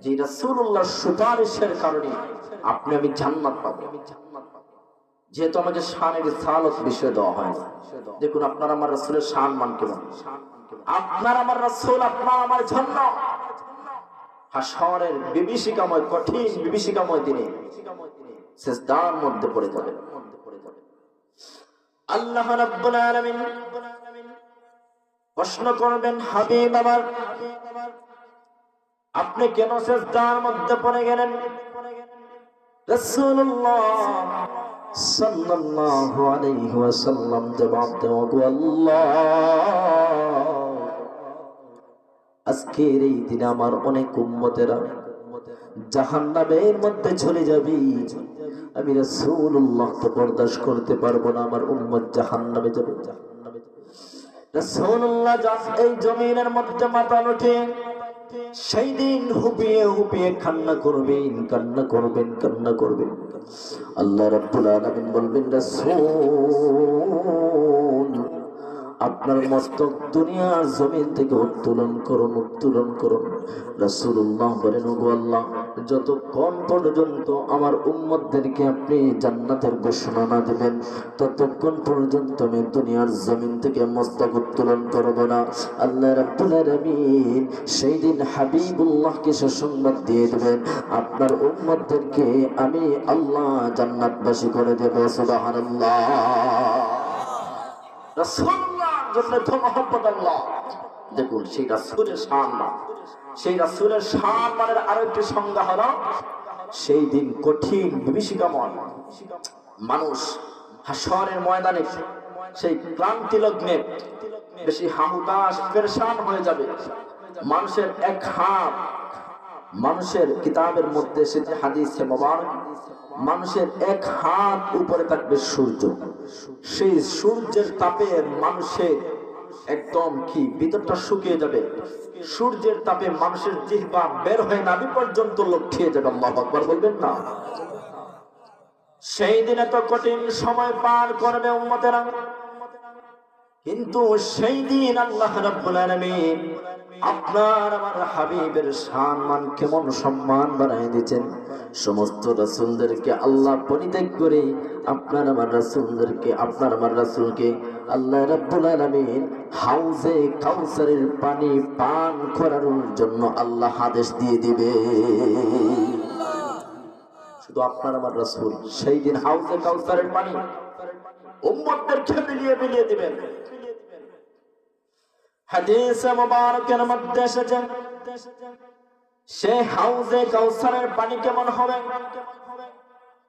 যে রাসূলুল্লাহর সুপারিশের কারণে আপনি আমি জান্নাত পাবো, যেহেতু আমাকে শানের সালাত বিষয় দেওয়া হয়। দেখুন আপনার আমার রাসূলের সম্মান কেমন। আপনার আমার রাসূল আপনার আমার জন্য হাসরের বিভীষিকাময় কঠিন বিভীষিকাময় দিনে সিজদার মধ্যে পড়ে যাবেন। আল্লাহ রাব্বুল আলামিন প্রশ্ন করবেন, হাবিব আমার, আপনি কেন সিজদার মধ্যে পড়ে গেলেন? রাসূলুল্লাহ সাল্লাল্লাহু আলাইহি ওয়াসাল্লাম জবাব দেন, আল্লাহ, আজকের এই দিনে আমার অনেক উম্মতেরা জাহান্নামের মধ্যে চলে যাবি। আমি রাসূলুল্লাহ তো বরদাস্ত করতে পারবো না, আমার উম্মত জাহান্নামে যাবে। রাসূলুল্লাহ এই জমিনের মধ্যে মাথা উঠে সেই দিন হুপিয়ে হুপিয়ে কান্না করবেন, কান্না করবেন, কান্না করবেন। আল্লাহ রাব্বুল আলামিন বলবেন, রাসূল আপনার মস্তক দুনিয়ার জমিন থেকে উত্তোলন করুন, উত্তোলন করুন। রাসূলুল্লাহ বলেন, ওগো আল্লাহ, যতক্ষণ পর্যন্ত আমার উম্মতদেরকে আপনি জান্নাতের ঘোষণা না দিবেন ততক্ষণ পর্যন্ত আমি দুনিয়ার জমিন থেকে মস্তক উত্তোলন করব না। আল্লাহ রাব্বুল আলামিন সেই দিন হাবিবুল্লাহকে সুসংবাদ দিয়ে দেবেন, আপনার উম্মতদেরকে আমি আল্লাহ জান্নাতবাসী করে দেব। সুবহানাল্লাহ। রাসূলুল্লাহর জন্য তো মহব্বত আল্লাহ। দেখুন সেই রাসূলের সম্মান, সেই রাসূলের সম্মানের আরেকটি সংজ্ঞা হলো সেই দিন কঠিন বিভীষিকাময় মানুষ হাসরের ময়দানে সেই ক্লান্তি লগ্নে বেশি হাহুতাশ পেরেশান হয়ে যাবে। মানুষের এক হাত, মানুষের কিতাবের মধ্যে এসেছে হাদিসে মুবারক, মানুষের এক হাত উপরে থাকবে সূর্য। সেই সূর্যের তাপে মানুষের একদম কি ভিতরটা শুকিয়ে যাবে। সূর্যের তাপে মানুষের জিহ্বা বের হয়ে নাভি পর্যন্ত লক্ষ্যে যাবে। আল্লাহু আকবার বলবেন না? সেই দিনে তো কঠিন সময় পার করবে উম্মতেরা, কিন্তু সেই দিন আল্লাহ রাব্বুল আলামিন আপনার আমার হাবিবের সম্মান কেমন সম্মান বানায় দিয়েছেন। সমস্ত রাসূলদেরকে আল্লাহ পরিত্যাগ করে আপনার আমার রাসূলদেরকে, আপনার আমার রাসূলকে আল্লাহ রাব্বুল আলামিন হাউজে কাউসারের পানি পান করার জন্য আল্লাহ আদেশ দিয়ে দিবে। শুধু আপনার আমার রাসূল সেই দিন হাউজে কাউসারের পানি উম্মতদেরকে বিলিয়ে বিলিয়ে দিবেন। হাদিসে মুবারকের মধ্যে এসেছে সেই হাউজে কাউসারের পানি কেমন হবে।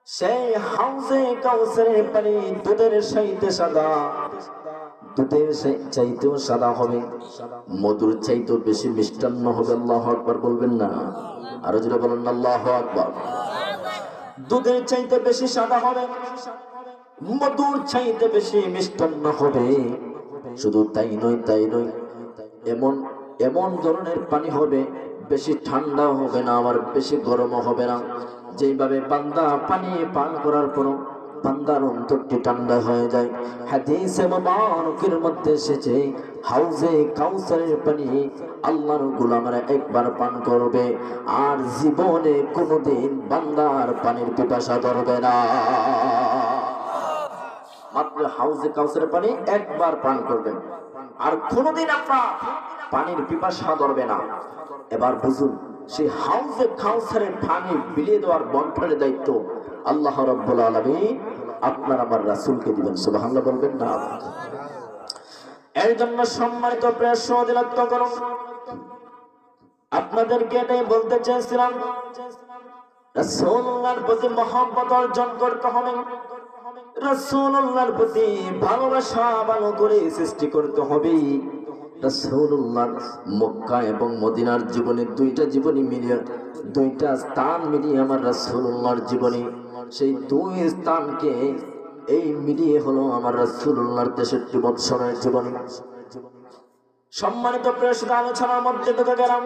সেই হাউজে কাউসারের পানি দুধের চাইতে সাদা, দুধের চাইতেও সাদা হবে, মধুর চাইতেও বেশি মিষ্টান্ন হবে। আল্লাহু আকবার বলবেন না? আরো জোরে বলেন আল্লাহু আকবার। দুধের চাইতে বেশি সাদা হবে, মধুর চাইতে বেশি মিষ্টান্ন হবে। শুধু তাই নয়, তাই নয়, এমন এমন ধরনের পানি হবে, বেশি ঠান্ডা হবে না, আবার বেশি গরমও হবে না। যেভাবে বান্দা পানি পান করার পর বান্দার অন্তরটি ঠান্ডা হয়ে যায়। হাদিসে মুবারকের মধ্যে এসেছে হাউজে কাউসারের পানি আল্লাহর গোলামেরা একবার পান করবে আর জীবনে কোনোদিন বান্দার পানির পিপাসা ধরবে না। মাত্র হাউজে কাউসারের পানি একবার পান করবেন আর কোনোদিন আপনার পানির পিপাসা ধরবে না। এবার বুঝুন, সেই হাউজে কাউসারের পানি বিলিয়ে দেওয়ার বন্টনের দায়িত্ব আল্লাহ রাব্বুল আলামিন আপনার আমার রাসূলকে দিবেন। সুবহানাল্লাহ বলবেন না? এর জন্য সম্মানিত প্রিয় সহোদর লক্ষ্য করুন, আপনাদেরকে এটাই বলতে চেয়েছিলাম, রাসূলুল্লাহর প্রতি মহব্বত অর্জন করতে হবে, রাসূলুল্লাহর প্রতি ভালোবাসা ভালো করে সৃষ্টি করতে হবে। রাসূলুল্লাহ মক্কা এবং মদিনার জীবনে দুইটা জীবনী মিলিয়ে, দুইটা স্থান মিলিয়ে আমার রাসূলুল্লাহর জীবনী, সেই দুই স্থানকে এই মিলিয়ে হলো আমার রাসূলুল্লাহর 63 বছরের জীবনী। সম্মানিত প্রিয় আলোচনার মধ্যে ঢুকে গেলাম।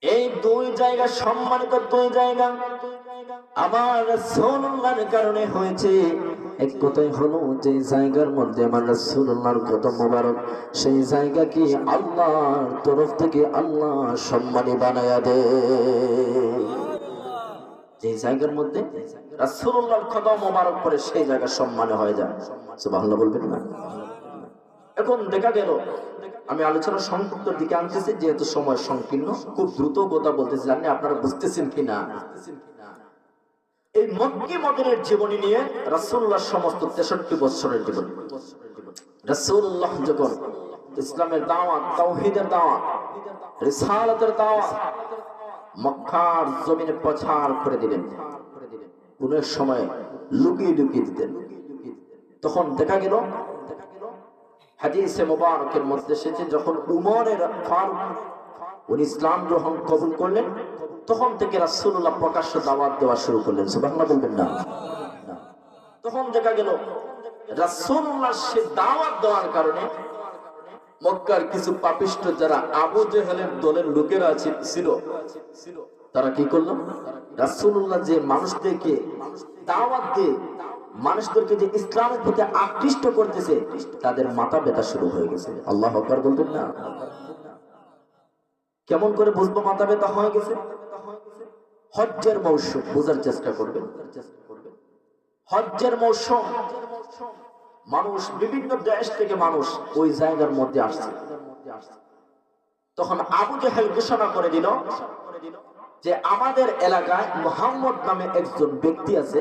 এই দুই জায়গা, সম্মানিত দুই জায়গা আমার রাসূলুল্লাহর কারণে হয়েছে। এক কথাই হলো যে জায়গার মধ্যে আমার রাসূলুল্লাহর কদম মোবারক, সেই জায়গা কি আল্লাহর তরফ থেকে আল্লাহ সম্মানী বানায়া দেয়। যে জায়গার মধ্যে রাসূলুল্লাহর কদম মোবারক পড়ে সেই জায়গা সম্মানী হয়ে যায়। সুবহানাল্লাহ বলবেন না? এখন দেখা গেল, আমি আলোচনা সংক্ষিপ্তের দিকে আনতেছি যেহেতু সময় সংকীর্ণ, খুব দ্রুত কথা বলতেছি, জানি আপনারা বুঝতেছেন কিনা। এই মক্কি মদিনার জীবনী নিয়ে রাসূলুল্লাহর সমস্ত 63 বছরের জীবনী। রাসূলুল্লাহ যখন ইসলামের দাওয়াত, তাওহীদের দাওয়াত, রিসালাতের দাওয়াত মক্কার জমিনে প্রচার করে দিলেন, কোন সময় লুকিয়ে লুকিয়ে দিতেন। তখন দেখা গেল হাদিসে মুবারকের মধ্যে এসেছে যখন উমরের ফারুক উনি ইসলাম গ্রহণ কবুল করলেন, তখন থেকে রাসূলুল্লাহ প্রকাশ্য দাওয়াত দেওয়া শুরু করলেন। সুবহানাল্লাহ বলবেন না? তখন দেখা গেল রাসূলুল্লাহ সে দাওয়াত দেওয়ার কারণে মক্কার কিছু পাপিষ্ঠ যারা আবু জেহেলের দলের লোকেরা ছিল, তারা কি করলো, রাসূলুল্লাহ যে মানুষদেরকে দাওয়াত দিয়ে মানুষদেরকে যে ইসলামের প্রতি আকৃষ্ট করতেছে, তাদের মাথা ব্যথা শুরু হয়ে গেছে। আল্লাহু আকবার বলবেন না? কেমন করে বুঝবো মাথা ব্যথা হয়ে গেছে? হজ্জের মৌসুম, বোঝার চেষ্টা করবেন। হজ্জের মৌসুম, মানুষ বিভিন্ন দেশ থেকে মানুষ ওই জায়গার মধ্যে আসছে। তখন আবু জেহেল ঘোষণা করে দিল যে আমাদের এলাকায় মুহাম্মদ নামে একজন ব্যক্তি আছে,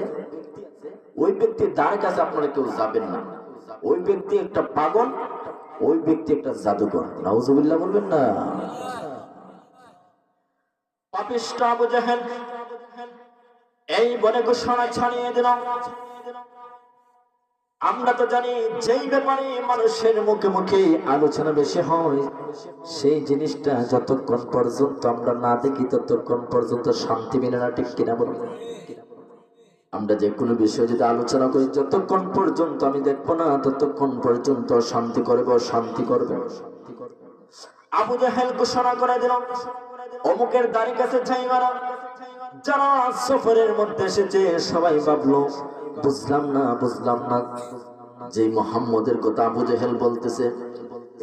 ওই ব্যক্তির দ্বারের কাছে আপনারা কেউ যাবেন না। ওই ব্যক্তি একটা পাগল, ওই ব্যক্তি একটা জাদুকর। নাউজুবিল্লাহ বলবেন না? পাপিষ্ঠ আবু জেহেল এই বলে ঘোষণা ছাড়িয়ে দিল। আমরা তো জানি যেই ব্যাপারে মানুষের মুখে মুখে আলোচনা বেশি হয়, সেই জিনিসটা যতক্ষণ পর্যন্ত আমরা না দেখি ততক্ষণ পর্যন্ত শান্তি মেলে না। ঠিক কিনা বলুন? আমরা যে কোনো বিষয়ে যদি আলোচনা করি, যতক্ষণ পর্যন্ত আমি দেখবো না ততক্ষণ পর্যন্ত শান্তি করবে, শান্তি করবে। আবু জেহেল ঘোষণা করে দিল অমুকের দাড়ি কাছে যাইবা না। যারা সফরের মধ্যে এসেছে সবাই ভাবলো বুঝলাম না যে মুহাম্মদের কথা আবু জেহেল বলতেছে,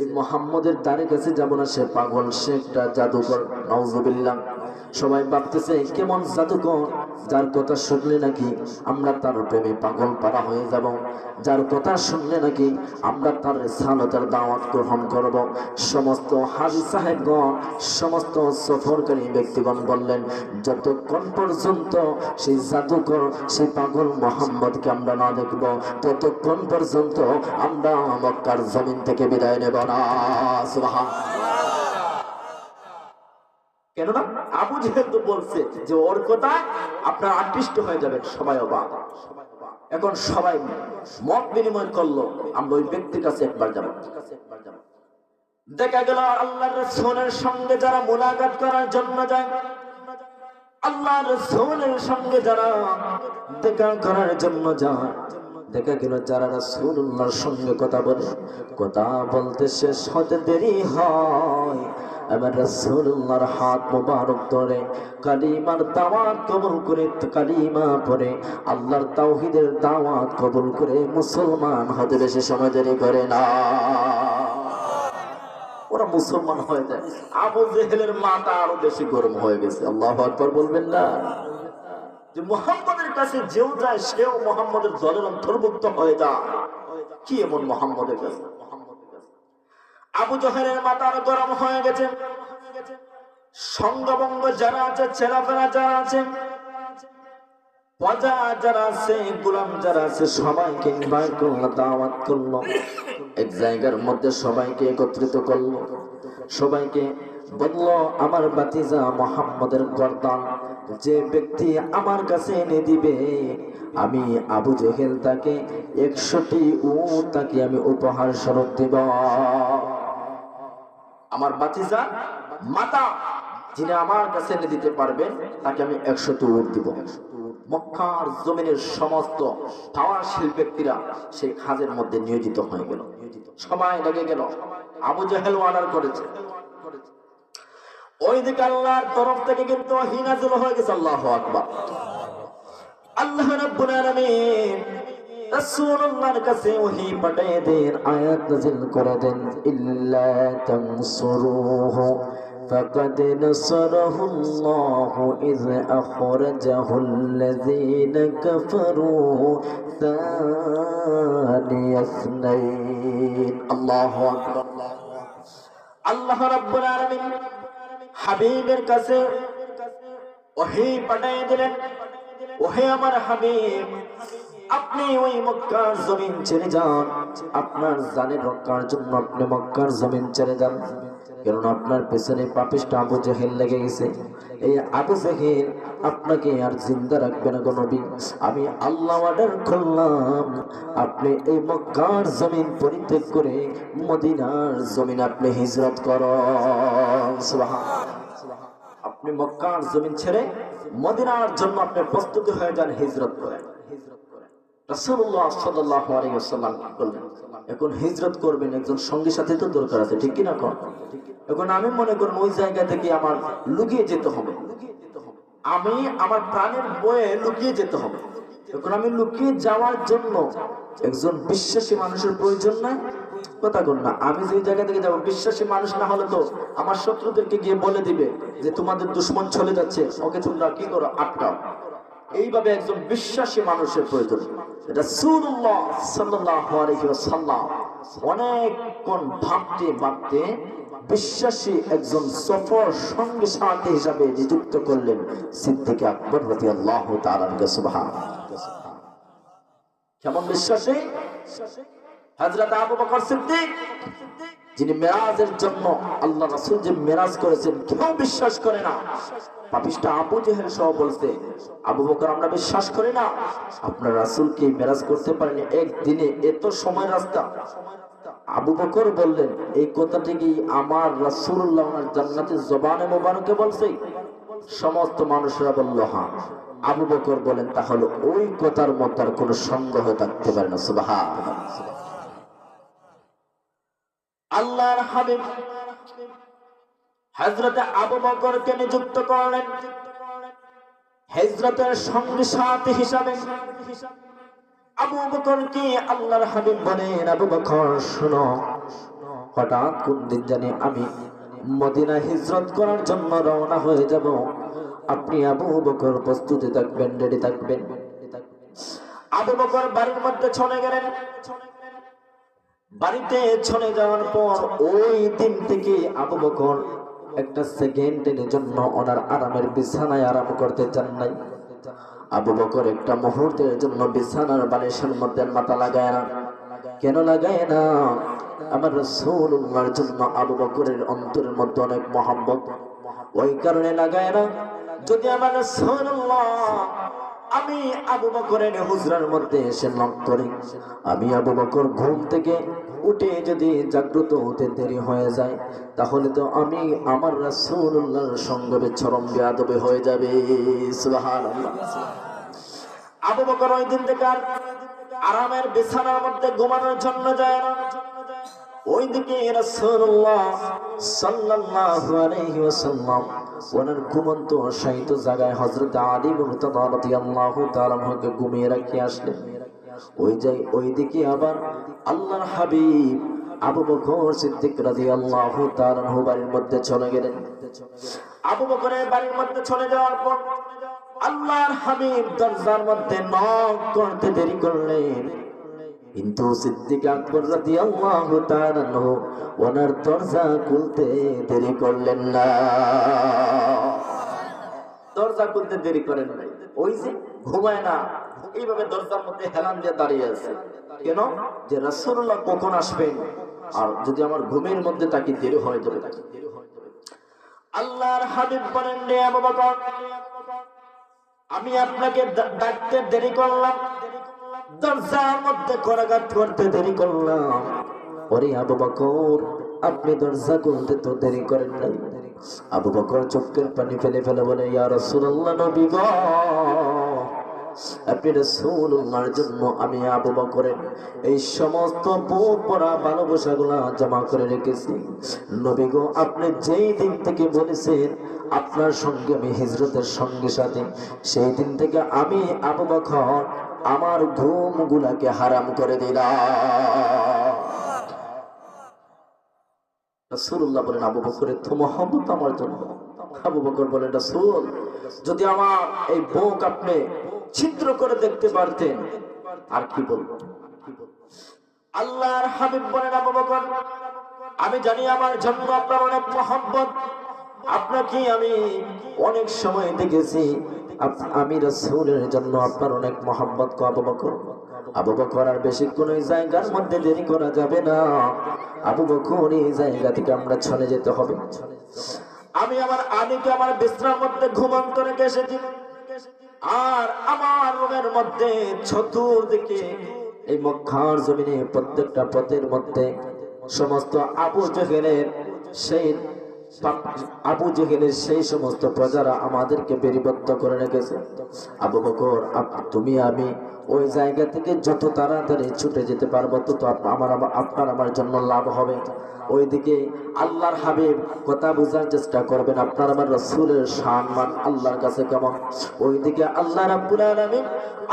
এই মুহাম্মদের দাড়ি কাছে যাব না, সে পাগল, সে একটা জাদুকর। নাউজুবিল্লাহ। সবাই ভাবতেছে কেমন জাদুকর, যার কথা শুনলে নাকি আমরা তার প্রেমে পাগল পারা হয়ে যাব, যার কথা শুনলে নাকি আমরা তার রিসালাতের দাওয়াত গ্রহণ করব। সমস্ত হাজী সাহেবগণ, সমস্ত সফরকারী ব্যক্তিগণ বললেন যতক্ষণ পর্যন্ত সেই জাদুকর, সেই পাগল মুহাম্মদকে আমরা না দেখব ততক্ষণ পর্যন্ত আমরা মক্কার জমিন থেকে বিদায় নেব না। সুবহানাল্লাহ। কেননা আবু জেহেল তো বলছে যে ওর কথা আপনারা আকৃষ্ট হয়ে যাবেন। সবাই অবাক। এখন সবাই মত বিনিময় করলো আমরা ওই ব্যক্তির কাছে একবার যাব। দেখা গেল আল্লাহর রাসূলের সঙ্গে যারা মুলাকাত করার জন্য যায়, আল্লাহর রাসূলের সঙ্গে যারা দেখা করার জন্য যায়, দেখা গেল যারা রাসূলুল্লাহর সঙ্গে কথা বলে, কথা বলতে শেষ হতে দেরি হয়, আমার রাসূলুল্লাহর হাত মোবারক ধরে কালিমার দাওয়াত কবুল করে, কালিমা পড়ে আল্লাহর তাওহীদের দাওয়াত কবুল করে মুসলমান হতে বেশি সময় দেরি করে না, ওরা মুসলমান হয়ে যায়। আবু জেহেলের মাথা আরো বেশি গরম হয়ে গেছে। আল্লাহু আকবার বলবেন না? যে মুহাম্মদের কাছে যেও যায় সেও মুহাম্মদের দলের অন্তর্ভুক্ত হয়ে যায়। কি এমন মুহাম্মদের কাছে? আবু জেহেলের মাথা আরো গরম হয়ে গেছে। সঙ্গবঙ্গ যারা আছে, ছেলেপেলা যারা আছে, প্রজা যারা আছে, গোলাম যারা আছে, সবাইকে ইনভাইট করলো, দাওয়াত করলো, এক জায়গার মধ্যে সবাইকে একত্রিত করলো। সবাইকে বললো আমার ভাতিজা মুহাম্মদের গর্দান যে ব্যক্তি আমার কাছে এনে দিবে, আমি আবু জেহেল তাকে 100টি উট তাকে আমি উপহার স্বরূপ দেব। আমার ভাতিজা মাতা যিনি আমার কাছে এনে দিতে পারবেন তাকে আমি 100টি উট দিব। মক্কার জমিনের সমস্ত পাওয়ারশীল ব্যক্তিরা সেই কাজের মধ্যে নিয়োজিত হয়ে গেল, সবাই লেগে গেল। আবু জেহেল অর্ডার করেছে, ওই দিকে আল্লাহর তরফ থেকে কিন্তু ওহী নাযিল হয়ে গেছে। আল্লাহু আকবার। আল্লাহ রাব্বুল আলামিন রাসূলুল্লাহর কাছে ওহী পাঠিয়ে দেন, আয়াত নাযিল করে দেন, ইল্লা তানসুরুহু فقد نصره الله إذ أخرجه الذين كفروا ثاني اثنين। الله أكبر। আল্লাহ রাব্বুল আলামিন হাবিবের কাছে ওহী পাঠিয়ে দিলেন, ওহে আমার হাবিব আপনি ওই মক্কার জমিন ছেড়ে যান, আপনার জানের রক্ষার জন্য আপনি মক্কার জমিন ছেড়ে যান। কেননা আপনার পেছনে পাপিষ্ঠ আবু জেহেল লেগে গেছে। এই আবু জেহেল আপনাকে আর জিন্দা রাখবে না গো নবী। আমি আল্লাহ অর্ডার করলাম, আপনি এই মক্কার জমিন পরিত্যাগ করে মদিনার জমিন আপনি হিজরত করুন। সুবহানাল্লাহ। আপনি মক্কার জমিন ছেড়ে মদিনার জন্য আপনি প্রস্তুতি হয়ে যান, হিজরত করেন। রাসূলুল্লাহ সাল্লাল্লাহু আলাইহি ওয়াসাল্লাম বললেন, এখন হিজরত করবেন, একজন সঙ্গী সাথী তো দরকার আছে, ঠিক কি না? এখন আমি মনে করেন ওই জায়গা থেকে আমার লুকিয়ে যেতে হবে, আমি আমার প্রাণের বয়ে লুকিয়ে যেতে হবে। এখন আমি লুকিয়ে যাওয়ার জন্য একজন বিশ্বাসী মানুষের প্রয়োজন নাই? কথা বল না। আমি যে জায়গা থেকে যাবো, বিশ্বাসী মানুষ না হলে তো আমার শত্রুদেরকে গিয়ে বলে দিবে যে তোমাদের দুশমন চলে যাচ্ছে, ওকে তোমরা কি করো, আটকাও। এইভাবে একজন বিশ্বাসী মানুষের প্রয়োজন। রাসূলুল্লাহ সাল্লাল্লাহু আলাইহি ওয়াসাল্লাম অনেকক্ষণ ভাবতে ভাবতে বিশ্বাসী একজন সফর সঙ্গী সাথী হিসাবে নিযুক্ত করলেন সিদ্দিক আকবর রাদিয়াল্লাহু তাআলা আনহু। সুবহানাল্লাহ। কেমন বিশ্বাসী? হযরত আবু বকর সিদ্দিক, যিনি মেরাজের জন্য আল্লাহ রাসূল যে মেরাজ করেছেন কেউ বিশ্বাস করে না। পাপিষ্ঠ আবু জেহেল সহ বলছে, আবু বকর আমরা বিশ্বাস করি না আপনার রাসূলকে মেরাজ করতে পারেনি একদিনে, এত সময় রাস্তা। আবু বকর বললেন, এই কথাটি কি আমার রাসূলুল্লাহ ওনার জান্নাতের জবানে মোবারকে বলছে? সমস্ত মানুষরা বলল হ্যাঁ। আবু বকর বলেন, তাহলে ওই কথার মধ্যে আর কোনো সন্দেহ থাকতে পারে না। সুবহানাল্লাহ। আল্লাহর হাবিব হযরত আবু বকরকে নিযুক্ত করলেন হিজরতের সঙ্গী সাথী হিসাবে। আবু বকর কি আল্লাহর হাবিব বলেন, আবু বকর শুনো, হঠাৎ কোন দিন জানি আমি মদিনা হিজরত করার জন্য রওনা হয়ে যাব, আপনি আবু বকর প্রস্তুতি থাকবেন, রেডি থাকবেন। আবু বকর বাড়ির মধ্যে চলে গেলেন। বাড়িতে চলে যাওয়ার পর ওই দিন থেকে আবু বকর একটা সেকেন্ডের জন্য ওনার আরামের বিছানায় আরাম করতে চান নাই। আবু বকর একটা মুহূর্তের জন্য বিছানার বালিশের মধ্যে মাথা লাগায় না। কেন লাগায় না? আমার রাসূলুল্লাহর জন্য আবু বকরের অন্তরের মধ্যে অনেক মহব্বত, ওই কারণে লাগায় না। যদি আমার রাসূলুল্লাহ আমি আবু বকরের হুজরার মধ্যে এসে নক করি, আমি আবু বকর ঘুম থেকে উঠে যদি জাগ্রত হতে দেরি হয়ে যায়, তাহলে তো আমি আমার রাসূলুল্লাহর সঙ্গে চরম বেয়াদবি হয়ে যাবে। সুবহানাল্লাহ। আবু বকর ওই দিন থেকে আরামের বিছানার মধ্যে ঘুমানোর জন্য যায় না। ওইদিকে রাসূলুল্লাহ সাল্লাল্লাহু আলাইহি ওয়াসাল্লাম ওনার ঘুমন্ত শায়িত জায়গায় হযরত আলী মুরতাদা রাদিয়াল্লাহু তাআলা আনহুকে ঘুমিয়ে রেখে আসলেন। ওইদিকে আবার আল্লাহর হাবিব আবু বকর সিদ্দিক রাদিয়াল্লাহু তাআলা আনহু বাড়ির মধ্যে চলে গেলেন। আবু বকরের বাড়ির মধ্যে চলে যাওয়ার পর আল্লাহর হাবিব দরজার মধ্যে নক করতে দেরি করলেন, কিন্তু সিদ্দিক আকবর রাদিয়াল্লাহু তাআলা আনহু ওনার দরজা খুলতে দেরি করলেন না। দরজা খুলতে দেরি করেন নাই। ওই যে ঘুমায় না, এইভাবে দরজার মধ্যে হেলান দিয়ে দাঁড়িয়ে আছে। কেন? যে রাসূলুল্লাহ কখন আসবেন, আর যদি আমার ঘুমের মধ্যে তাকে দেরি হয়ে যাবে। আল্লাহর হাবিব বলেন, রে আবু বকর, আমি আপনাকে ডাকতে দেরি করলাম, দরজার মধ্যে করাঘাত করতে দেরি করলাম। ওরে আবু বকর, আপনি দরজা খুলতে তো দেরি করেন নাই। আবু বকর চোখের পানি ফেলে ফেলে বলে, ইয়া রাসূলুল্লাহ, নবী গো, আপনি রাসূলুল্লাহর জন্য আমি আবু বকরের এই সমস্ত বুক ভরা ভালোবাসাগুলা জমা করে রেখেছি। নবী গো, আপনি যেই দিন থেকে বলেছেন আপনার সঙ্গে আমি হিজরতের সঙ্গে সাথে, সেই দিন থেকে আমি আবু বকর আমার ঘুমগুলাকে হারাম করে দিলাম। রাসূলুল্লাহ বলেন, আবু বকরের তো মহব্বত আমার জন্য। আবু বকর বলেন, রাসূল, যদি আমার এই বুক আপনি ছিদ্র করে দেখতে পারতেন আর কি বলবো। আল্লাহর হাবিব বলেন, আবু বকর, আমি জানি আমার জন্য আপনার অনেক মহব্বত, আপনাকে আমি অনেক সময় দেখেছি আমি রাসূলের জন্য আপনার অনেক মহব্বত কো আবু বকর। আবু বকর আর বেশিক্ষণ ওই জায়গার মধ্যে দেরি করা যাবে না। আবু বকর এই জায়গা থেকে আমরা চলে যেতে হবে। আমি আমার আলীকে আমার বিছানার মধ্যে ঘুমন্ত রেখে এসেছি, আর আমার রুমের মধ্যে চতুর্দিকে এই মক্কার জমিনে প্রত্যেকটা পথের মধ্যে সমস্ত আবু জেহেলের সেই সমস্ত প্রজারা আমাদেরকে বেরিবদ্ধ করে রেখেছে। আবু বকর, তুমি আমি ওই জায়গা থেকে যত তাড়াতাড়ি ছুটে যেতে পারবো তত আপনার আমার জন্য লাভ হবে। ওইদিকে আল্লাহর হাবিব কথা বোঝার চেষ্টা করবেন, আপনার আমার রাসূলের সম্মান আল্লাহর কাছে কেমন। ওইদিকে আল্লাহ রাব্বুল আলামিন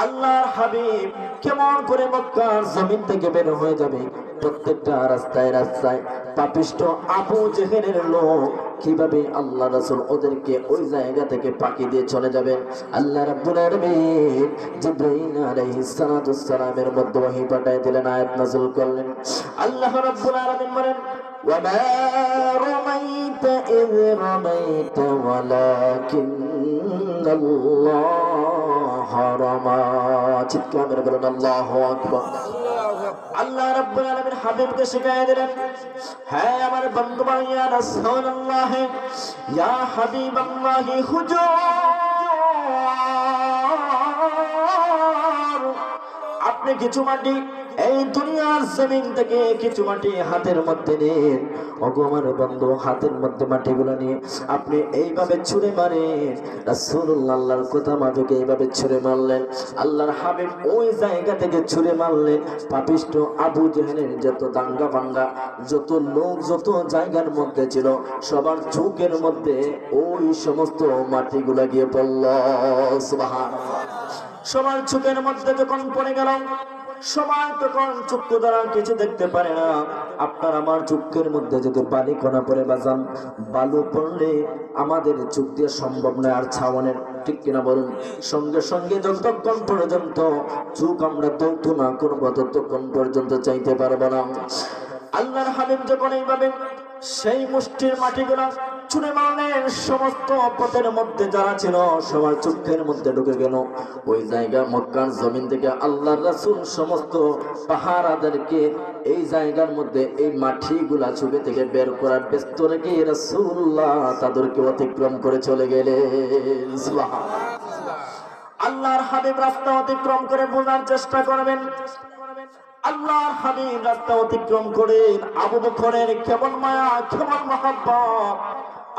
আল্লাহর হাবিব কেমন করে মক্কার জমিন থেকে বের হয়ে যাবে। প্রত্যেকটা রাস্তায় রাস্তায় পাপিষ্ট আবু জেহেলের লোক কিভাবে আল্লাহ রাসূল ওদেরকে ওই জায়গা থেকে পাকি দিয়ে চলে যাবে। আল্লাহ রাব্বুল আলামিন জিবরাইল আলাইহিস সালাতুস সালামের মধ্যে ওহী পাঠিয়ে দিলেন, আয়াত নাযিল করলেন। আল্লাহ রাব্বুল আলামিন বলেন, ওয়ামা রামাইতা ইয রামাইতা ওয়ালাকিন্নাল্লাহ রামা। চিৎকার করে বলেন আল্লাহু আকবার। আল্লাহ রাব্বুল আলামিন হাবিবকে শিখিয়ে দিলেন, হ্যাঁ আমার বন্ধু ইয়া রাসূলুল্লাহ ইয়া হাবিবাল্লাহ হুজুর, আপনি কিছু মাটি এই দুনিয়ার জমিন থেকে কিছু মাটি হাতের মধ্যে নিন। ওগো আমার বন্ধু, হাতের মধ্যে মাটিগুলো নিয়ে আপনি এইভাবে ছুঁড়ে মারেন। রাসূলুল্লাহ আল্লাহর কথা মাফিক এইভাবে ছুঁড়ে মারলেন। আল্লাহর হাবিব ওই জায়গা থেকে ছুঁড়ে মারলেন। পাপিষ্ট আবু জেহেলের যত দাঙ্গা ভাঙ্গা যত লোক যত জায়গার মধ্যে ছিল সবার চোখের মধ্যে ওই সমস্ত মাটিগুলা গিয়ে পড়ল। সুবহানাল্লাহ। সবার চোখের মধ্যে যখন পড়ে গেল, সবাই তখন চক্ষু দ্বারা কিছু দেখতে পারে না। আপনার আমার চক্ষের মধ্যে যদি বালি কণা পড়ে বাজান, বালু পড়লে আমাদের চোখ দিয়ে সম্ভব নয় আর ছাওয়ানের, ঠিক কিনা বলুন? সঙ্গে সঙ্গে যতক্ষণ পর্যন্ত চোখ আমরা দৌত না করবো ততক্ষণ পর্যন্ত চাইতে পারবো না। আল্লাহর হাবিব যখন এইভাবে সেই মুষ্টির মাটিগুলা ছুঁড়ে মারলেন, সমস্ত পথের মধ্যে যারা ছিল সবার চোখের মধ্যে ঢুকে গেল। ওই জায়গা মক্কার জমিন থেকে আল্লাহর রাসূল সমস্ত পাহারাদেরকে এই জায়গার মধ্যে এই মাটিগুলা চোখে থেকে বের করার ব্যস্ত রেখে রাসূলুল্লাহ তাদেরকে অতিক্রম করে চলে গেলেন। সুবহানাল্লাহ। আল্লাহর হাবিব রাস্তা অতিক্রম করে বোঝার চেষ্টা করবেন। আল্লাহর হাবিব রাস্তা অতিক্রম করেন, আবু বকরের কেমন মায়া কেমন মহব্বত।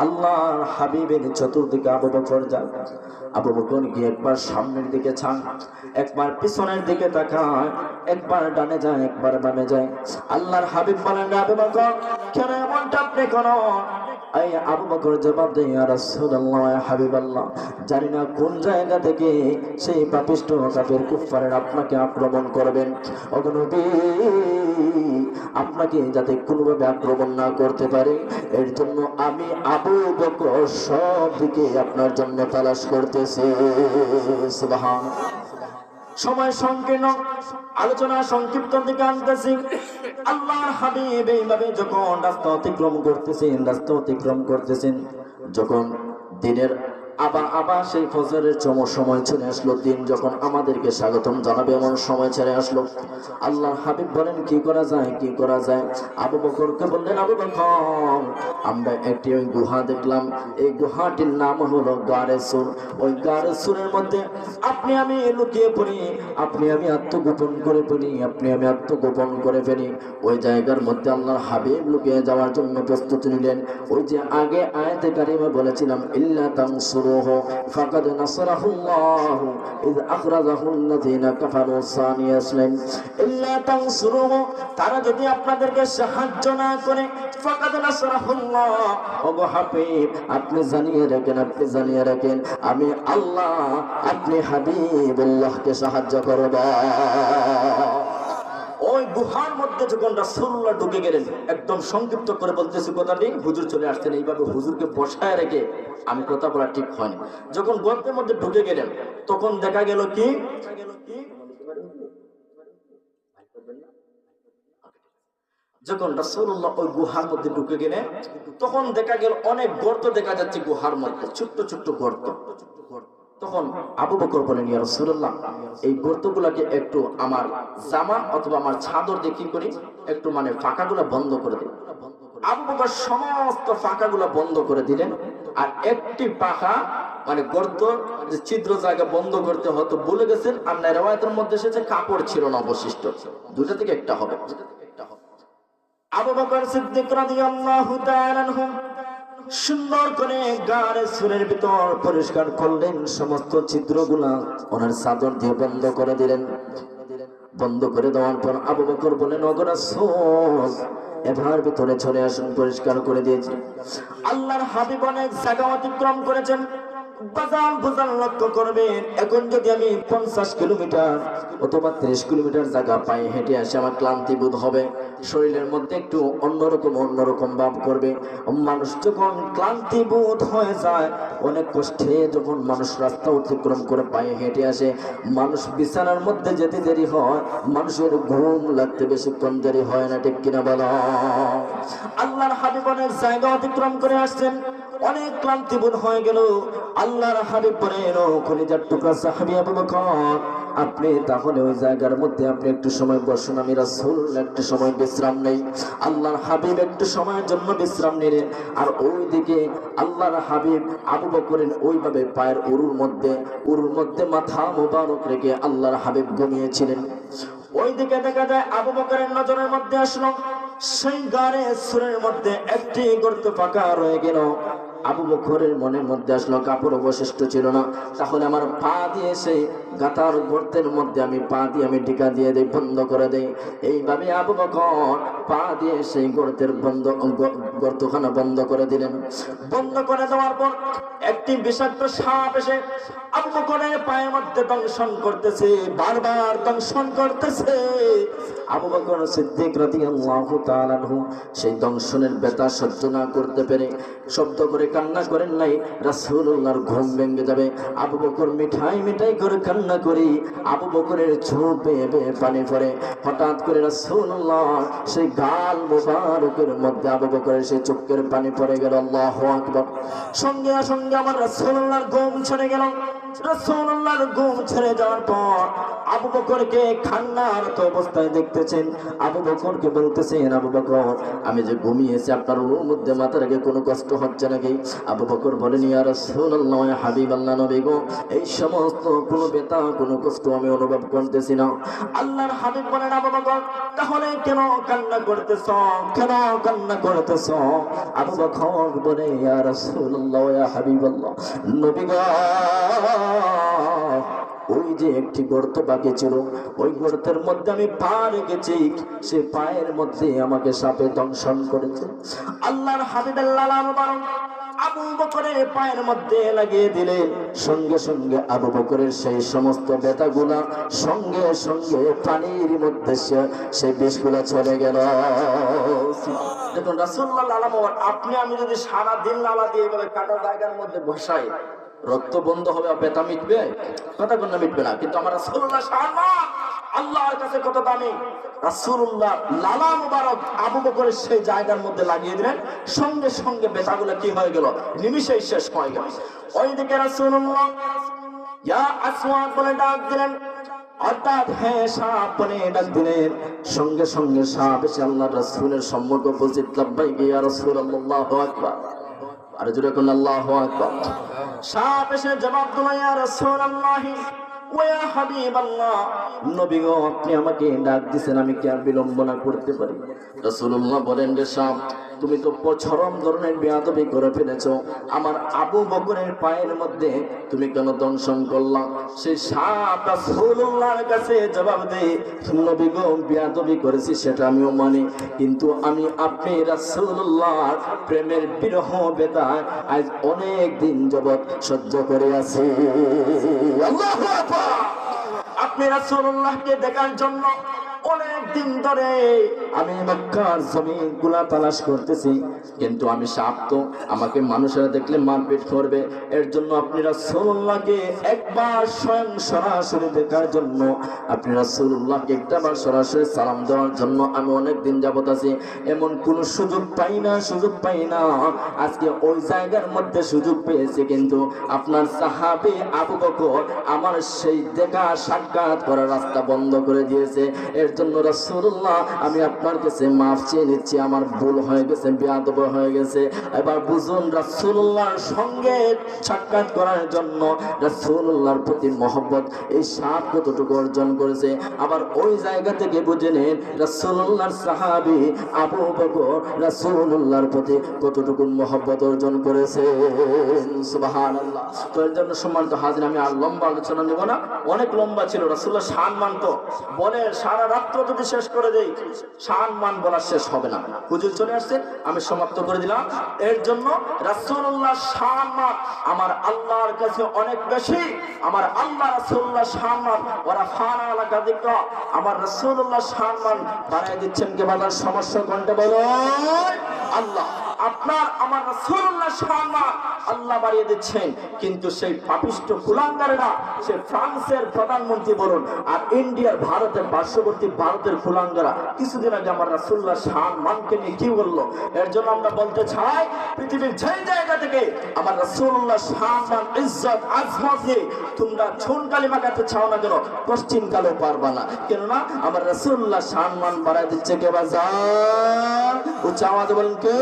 আল্লাহর হাবিবের চতুর্দিকে আবু বকর যায়। আবু বকর গিয়ে একবার সামনের দিকে চান, একবার পিছনের দিকে তাকায়, একবার ডানে যায় একবার বামে যায়। আল্লাহর হাবিব বলেন, আবু বকর কেন এমনটা আপনি করেন? এই আবু বকর জবাব দেয়, ইয়া রাসূলুল্লাহ ইয়া হাবিবাল্লাহ, জানি না কোন জায়গা থেকে সেই পাপিষ্ট কাফের কুফারের আপনাকে আক্রমণ করবেন। ওগো নবী, আপনাকে যাতে কোনোভাবে আক্রমণ না করতে পারে এর জন্য আমি আবু বকর সব দিকে আপনার জন্য তালাশ করতেছি। সুবহানাল্লাহ। সময় সংকীর্ণ, আলোচনা সংক্ষিপ্ত দিকে আনতেছি। আল্লাহর হাবিব এইভাবে যখন রাস্তা অতিক্রম করতেছেন, যখন দিনের আবার সেই ফজরের সময় চলে আসলো, দিন যখন আমাদেরকে স্বাগতম জানাবে এমন সময় ছেড়ে আসলো। আল্লাহর হাবিব বলেন, কি করা যায়? আবু বকরকে বললেন, আবু বকর, আমরা একটি ওই গুহা দেখলাম, এই গুহাটির নাম হলো গারে সুর। ওই গারে সুরের মধ্যে আপনি আমি লুকিয়ে পড়ি, আপনি আমি আত্মগোপন করে ফেলি। ওই জায়গার মধ্যে আল্লাহর হাবিব লুকিয়ে যাওয়ার জন্য প্রস্তুতি নিলেন। ওই যে আগে আয়াতে কারিমা বলেছিলাম, ইল্লা তানসুরুহু ফাকাদ নাসরাহুল্লাহু ইয আখরাজাহুল্লাযীনা কাফারু সানিয়া ইসলাম। ইল্লা তানসুরুহু, তারা যদি আপনাদেরকে সাহায্য না করে, ফাকাদ নাসরাহুল্লাহ, ওগো হাবিব আপনি জানিয়ে রাখেন আমি আল্লাহ আপনি হাবিবুল্লাহকে সাহায্য করব। ওই গুহার মধ্যে যখন রাসূলুল্লাহ ঢুকে গেলেন, একদম সংক্ষিপ্ত করে বলতেছি কথাটি, হুজুর চলে আসছেন, এইভাবে হুজুরকে বসায় রেখে আমি কথা বলা ঠিক হয়নি। যখন গর্তের মধ্যে ঢুকে গেলেন তখন দেখা গেল কি, যখন রাসূলুল্লাহ ওই গুহার মধ্যে ঢুকে গেলেন তখন দেখা গেল অনেক গর্ত দেখা যাচ্ছে গুহার মধ্যে, ছোট্ট ছোট্ট গর্ত। তখন আবু বকর বলেন, ইয়া রাসূলুল্লাহ, এই গর্তগুলোকে একটু আমার জামা অথবা আমার চাদর দিয়ে কি করি, একটু মানে ফাঁকাগুলো বন্ধ করে দিই। আবু বকর সমস্ত ফাঁকাগুলো বন্ধ করে দিলেন, আর একটি পাখা মানে গর্ত যে ছিদ্র জায়গা বন্ধ করতে হতো বলে গেছেন, আর রিওয়ায়াতের মধ্যে এসেছে কাপড় ছিল না অবশিষ্ট, দুটো থেকে একটা হবে। আবু বকর সিদ্দিক রাদিয়াল্লাহু তাআলা আনহু সুন্দর করে গাড়ের সুরের ভিতর পরিষ্কার করলেন, সমস্ত ছিদ্রগুলা ওনার চাদর দিয়ে বন্ধ করে দিলেন। বন্ধ করে দেওয়ার পর আবু বকর বলেন, ওগো রাসূল, এবার ভিতরে চলে আসুন, পরিষ্কার করে দিয়েছি। আল্লাহর হাবিব অনেক জায়গা অতিক্রম করেছেন, বাজার বুজার লক্ষ্য করবেন। এখন যদি আমি 50 কিলোমিটার অথবা 30 কিলোমিটার জায়গা পায়ে হেঁটে আসে, আমার ক্লান্তি বোধ হবে, শরীরের মধ্যে একটু অন্যরকম ভাব করবে। মানুষ যখন ক্লান্তি বোধ হয়ে যায়, অনেক কষ্টে যখন মানুষ রাস্তা অতিক্রম করে পায়ে হেঁটে আসে, মানুষ বিছানার মধ্যে যেতে দেরি হয়, মানুষের ঘুম লাগতে বেশিক্ষণ দেরি হয় না, ঠিক কিনা বলো? আল্লাহর হাবিব অনেক জায়গা অতিক্রম করে আসছেন, অনেক ক্লান্তি বোধ হয়ে গেল। আল্লাহর হাবিব বলেন, ও কলিজার টুকরা সাহাবী আবু বকর, আপনি তাহলে ওই জায়গার মধ্যে আপনি একটু সময় বসুন, আমি রাসূল একটু সময় বিশ্রাম নেই। আল্লাহর হাবিব একটু সময়ের জন্য বিশ্রাম নিলেন, আর ওইদিকে আল্লাহর হাবিব আবু বকরের ওইভাবে পায়ের উরুর মধ্যে মাথা মোবারক রেখে আল্লাহর হাবিব ঘুমিয়েছিলেন। ওইদিকে দেখা যায় আবু বকরের নজরের মধ্যে আসলো, সেই গাড়ে সুরের মধ্যে একটি গর্ত ফাঁকা রয়ে গেল। আবু বকরের মনের মধ্যে আসলো, কাপড় অবশিষ্ট ছিল না, তাহলে আমার পা দিয়ে সেই গাতার গর্তের মধ্যে আমি পা দিয়ে আমি টিকা দিয়ে দেই, বন্ধ করে দেই। এইভাবে আবু বকর পা দিয়ে সেই গর্তখানা বন্ধ করে দিলেন। বন্ধ করে দেওয়ার পর একটি বিষাক্ত সাপ এসে আবু বকরের পায়ের মধ্যে দংশন করতেছে, বারবার দংশন করতেছে। আবু বকর সিদ্দিক রাদিয়াল্লাহু তাআলা আনহু সেই দংশনের ব্যথা সহ্য না করতে পেরে শব্দ করে কান্না করেন নাই, রাসূলুল্লাহর ঘুম ভেঙে যাবে। আবু বকর মিঠাই করে কান্না করি, আবু বকরের চোখ বেয়ে বেয়ে পানি পড়ে। হঠাৎ করে রাসূলুল্লাহ সেই গাল মোবারকের মধ্যে আবু বকরের সেই চোখের পানি পড়ে গেল। আল্লাহু আকবার। সঙ্গে সঙ্গে আমার রাসূলুল্লাহর ঘুম ছেড়ে গেল। রাসূলুল্লাহর ঘুম ছেড়ে যাওয়ার পর আবু বকরকে কান্নারত অবস্থায় দেখতেছেন। আবু বকরকে বলতেছেন, আবু বকর, আমি যে ঘুমিয়েছি আপনার ওর মধ্যে মাথা রেখে কোনো কষ্ট হচ্ছে নাকি? আবু বকর বলেন, ইয়া রাসূলুল্লাহ, ইয়া হাবিবাল্লাহ, নবী গো, এই সমস্ত কোনো ব্যথা কোনো কষ্ট আমি অনুভব করতেছি না। আল্লাহর হাবিব বলেন, আবু বকর, তাহলে কেন কান্না করতেছ, কেন কান্না করতেছ? আবু বকর বলে, ইয়া রাসূলুল্লাহ, ইয়া হাবিবাল্লাহ, নবী গো, ওই যে একটি গর্ত বাকি ছিল, ওই গর্তের মধ্যে আমি পা রেখেছি, সে পায়ের মধ্যে আমাকে সাপে দংশন করেছে। আল্লাহর হাবিবের লালা মুবারক আবু বকরের পায়ের মধ্যে লাগিয়ে দিলেন। সঙ্গে সঙ্গে আবু বকরের সেই সমস্ত ব্যথাগুলা সঙ্গে সঙ্গে পানির মধ্যে সেই বিষগুলা চলে গেল। দেখুন রাসূলুল্লাহ লালা মুবারক, আপনি আমি যদি সারা দিন লালা দিয়ে এভাবে কাটা জায়গার মধ্যে বসাই, রক্ত বন্ধ হবে, ব্যথা মিটবে? কথা কোনটা মিটবে না। কিন্তু আমার রাসূলুল্লাহ শাহমান আল্লাহর কাছে কত দামি, রাসূলুল্লাহ লালা মুবারক আবু বকরের সেই জায়গার মধ্যে লাগিয়ে দিলেন, সঙ্গে সঙ্গে ব্যথাগুলো কি হয়ে গেল, নিমিষেই শেষ হয়ে গেল। ওইদিকে রাসূলুল্লাহ ইয়া আসওয়াদ বলে ডাক দিলেন, অর্থাৎ হ্যাঁ সাপ বলে ডাক দিলেন। সঙ্গে সঙ্গে সাপ এসে আল্লাহর রাসূলের সম্মুখে উপস্থিত। লাব্বাইক ইয়া রাসূলুল্লাহ, আল্লাহু আকবার। আর জোরে কোন আল্লাহু আকবার। সাপ এসে জবাব দিল, ইয়া রাসূলুল্লাহ ওয়া ইয়া হাবিবাল্লাহ, নবী গো, আপনি আমাকে ডাক দিবেন, আমি কি আর বিলম্ব না করতে পারি? রাসূলুল্লাহ বলেন, রে সাপ, তুমি তো চরম ধরনের বেয়াদবি করে ফেলেছো। আমার আবু বকরের পায়ের মধ্যে তুমি কেন দংশন করলা? সেই সাপ রাসূলুল্লাহর কাছে জবাব দেয়, নবী গো, বেয়াদবি করেছি সেটা আমিও মানি, কিন্তু আমি আপনি রাসূলুল্লাহর প্রেমের বিরহ বেদনা আজ অনেক দিন যাবত সহ্য করে আছি। আল্লাহু আকবার। আপনি রাসূলুল্লাহকে দেখার জন্য অনেক দিন ধরে আমি মক্কার জমিন গুলা তালাশ করতেছি, কিন্তু আমি সাপ তো আমাকে মানুষেরা দেখলে মারপিট করবে। এর জন্য আপনি রাসূলুল্লাহকে একবার স্বয়ং সরাসরি দেখার জন্য, আপনি রাসূলুল্লাহকে একবার সরাসরি সালাম দেওয়ার জন্য আমি অনেক দিন যাবত আছি। এমন কোন সুযোগ পাই না। আজকে ওই জায়গার মধ্যে সুযোগ পেয়েছে, কিন্তু আপনার সাহাবী আবু বকর আমার সেই দেখা সাক্ষাৎ করার রাস্তা বন্ধ করে দিয়েছে। এর জন্য রাসূলুল্লাহ, আমি আপনার কাছে মাফ চেয়ে নিচ্ছি, আমার ভুল হয়ে গেছে, বেয়াদব হয়ে গেছে। এবার বুঝুন, রাসূলুল্লাহর সঙ্গে সাক্ষাৎ করার জন্য রাসূলুল্লাহর প্রতি মহব্বত এই সাপ কতটুকু অর্জন করেছে। আবার ওই জায়গা থেকে বুঝে নেন রাসূলুল্লাহর সাহাবী আবু বকর রাসূলুল্লাহর প্রতি কতটুকু মহব্বত অর্জন করেছে। সুবহানাল্লাহ। তো এর জন্য সম্মানিত হাজির, আমি আর লম্বা আলোচনা নেব না, অনেক লম্বা ছিল। রাসূলুল্লাহ শান মানতো, বলে সারা রাত্র যদি শেষ করে দেই শান মান বলা শেষ হবে না। হুজুর চলে আসছেন, আমি সমাপ্ত করে দিলাম। এর জন্য রাসূলুল্লাহ শান মান আমার আল্লাহর কাছে অনেক বেশি। আমার আল্লাহ রাসূলুল্লাহ শান মান ওরা ফানা লাকা যিকরা, আমার রাসূলুল্লাহ শান মান বাড়ায় দিচ্ছেন কে? বাজার সমস্যা কোনটা বলো? আল্লাহ। আপনার আমার রাসূলুল্লাহ শান মান আল্লাহ বাড়িয়ে দিচ্ছেন, কিন্তু সেই পাপিষ্ঠ কুলাঙ্গারেরা, সে ফ্রান্সের প্রধানমন্ত্রী বলুন আর ইন্ডিয়ার ভারতের পার্শ্ববর্তী ভারতের কুলাঙ্গারা কিছুদিন আগে আমার রাসূলুল্লাহ শান মানকে নিয়ে কি বললো। এর জন্য আমরা বলতে চাই, পৃথিবীর যে জায়গা থেকে আমার রাসূলুল্লাহ শান মান ইজ্জত আজমত দিয়ে তোমরা ছুন কালিমা গাতে চাও না কেন, পশ্চিম কালেও পারবা না। কেননা আমার রাসূলুল্লাহ শান মান বাড়ায় দিচ্ছে কে? বাজার উচ্চ আওয়াজে বলেন কে?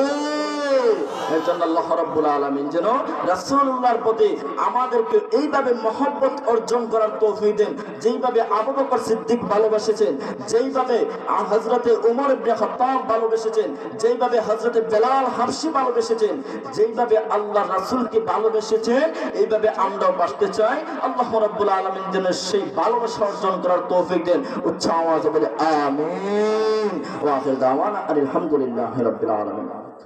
এর জন্য আল্লাহ রাব্বুল আলামিন যেন রাসূলুল্লাহর প্রতি আমাদেরকে এইভাবে মহব্বত অর্জন করার তৌফিক দেন, যেইভাবে আবু বকর সিদ্দিক ভালোবেসেছেন, যেইভাবে হযরতে ওমর ইবনে খাত্তাব ভালোবেসেছেন, যেইভাবে হযরতে বেলাল হাবশী ভালোবেসেছেন, যেইভাবে আল্লাহ রাসূলকে ভালোবেসেছেন, এইভাবে আমরাও বাসতে চাই। আল্লাহ রাব্বুল আলামিন যেন সেই ভালোবাসা অর্জন করার তৌফিক দেন। উচ্চ আওয়াজে বলে আমিন। ওয়া আখির দাওয়ানা আলহামদুলিল্লাহি রাব্বিল আলামিন।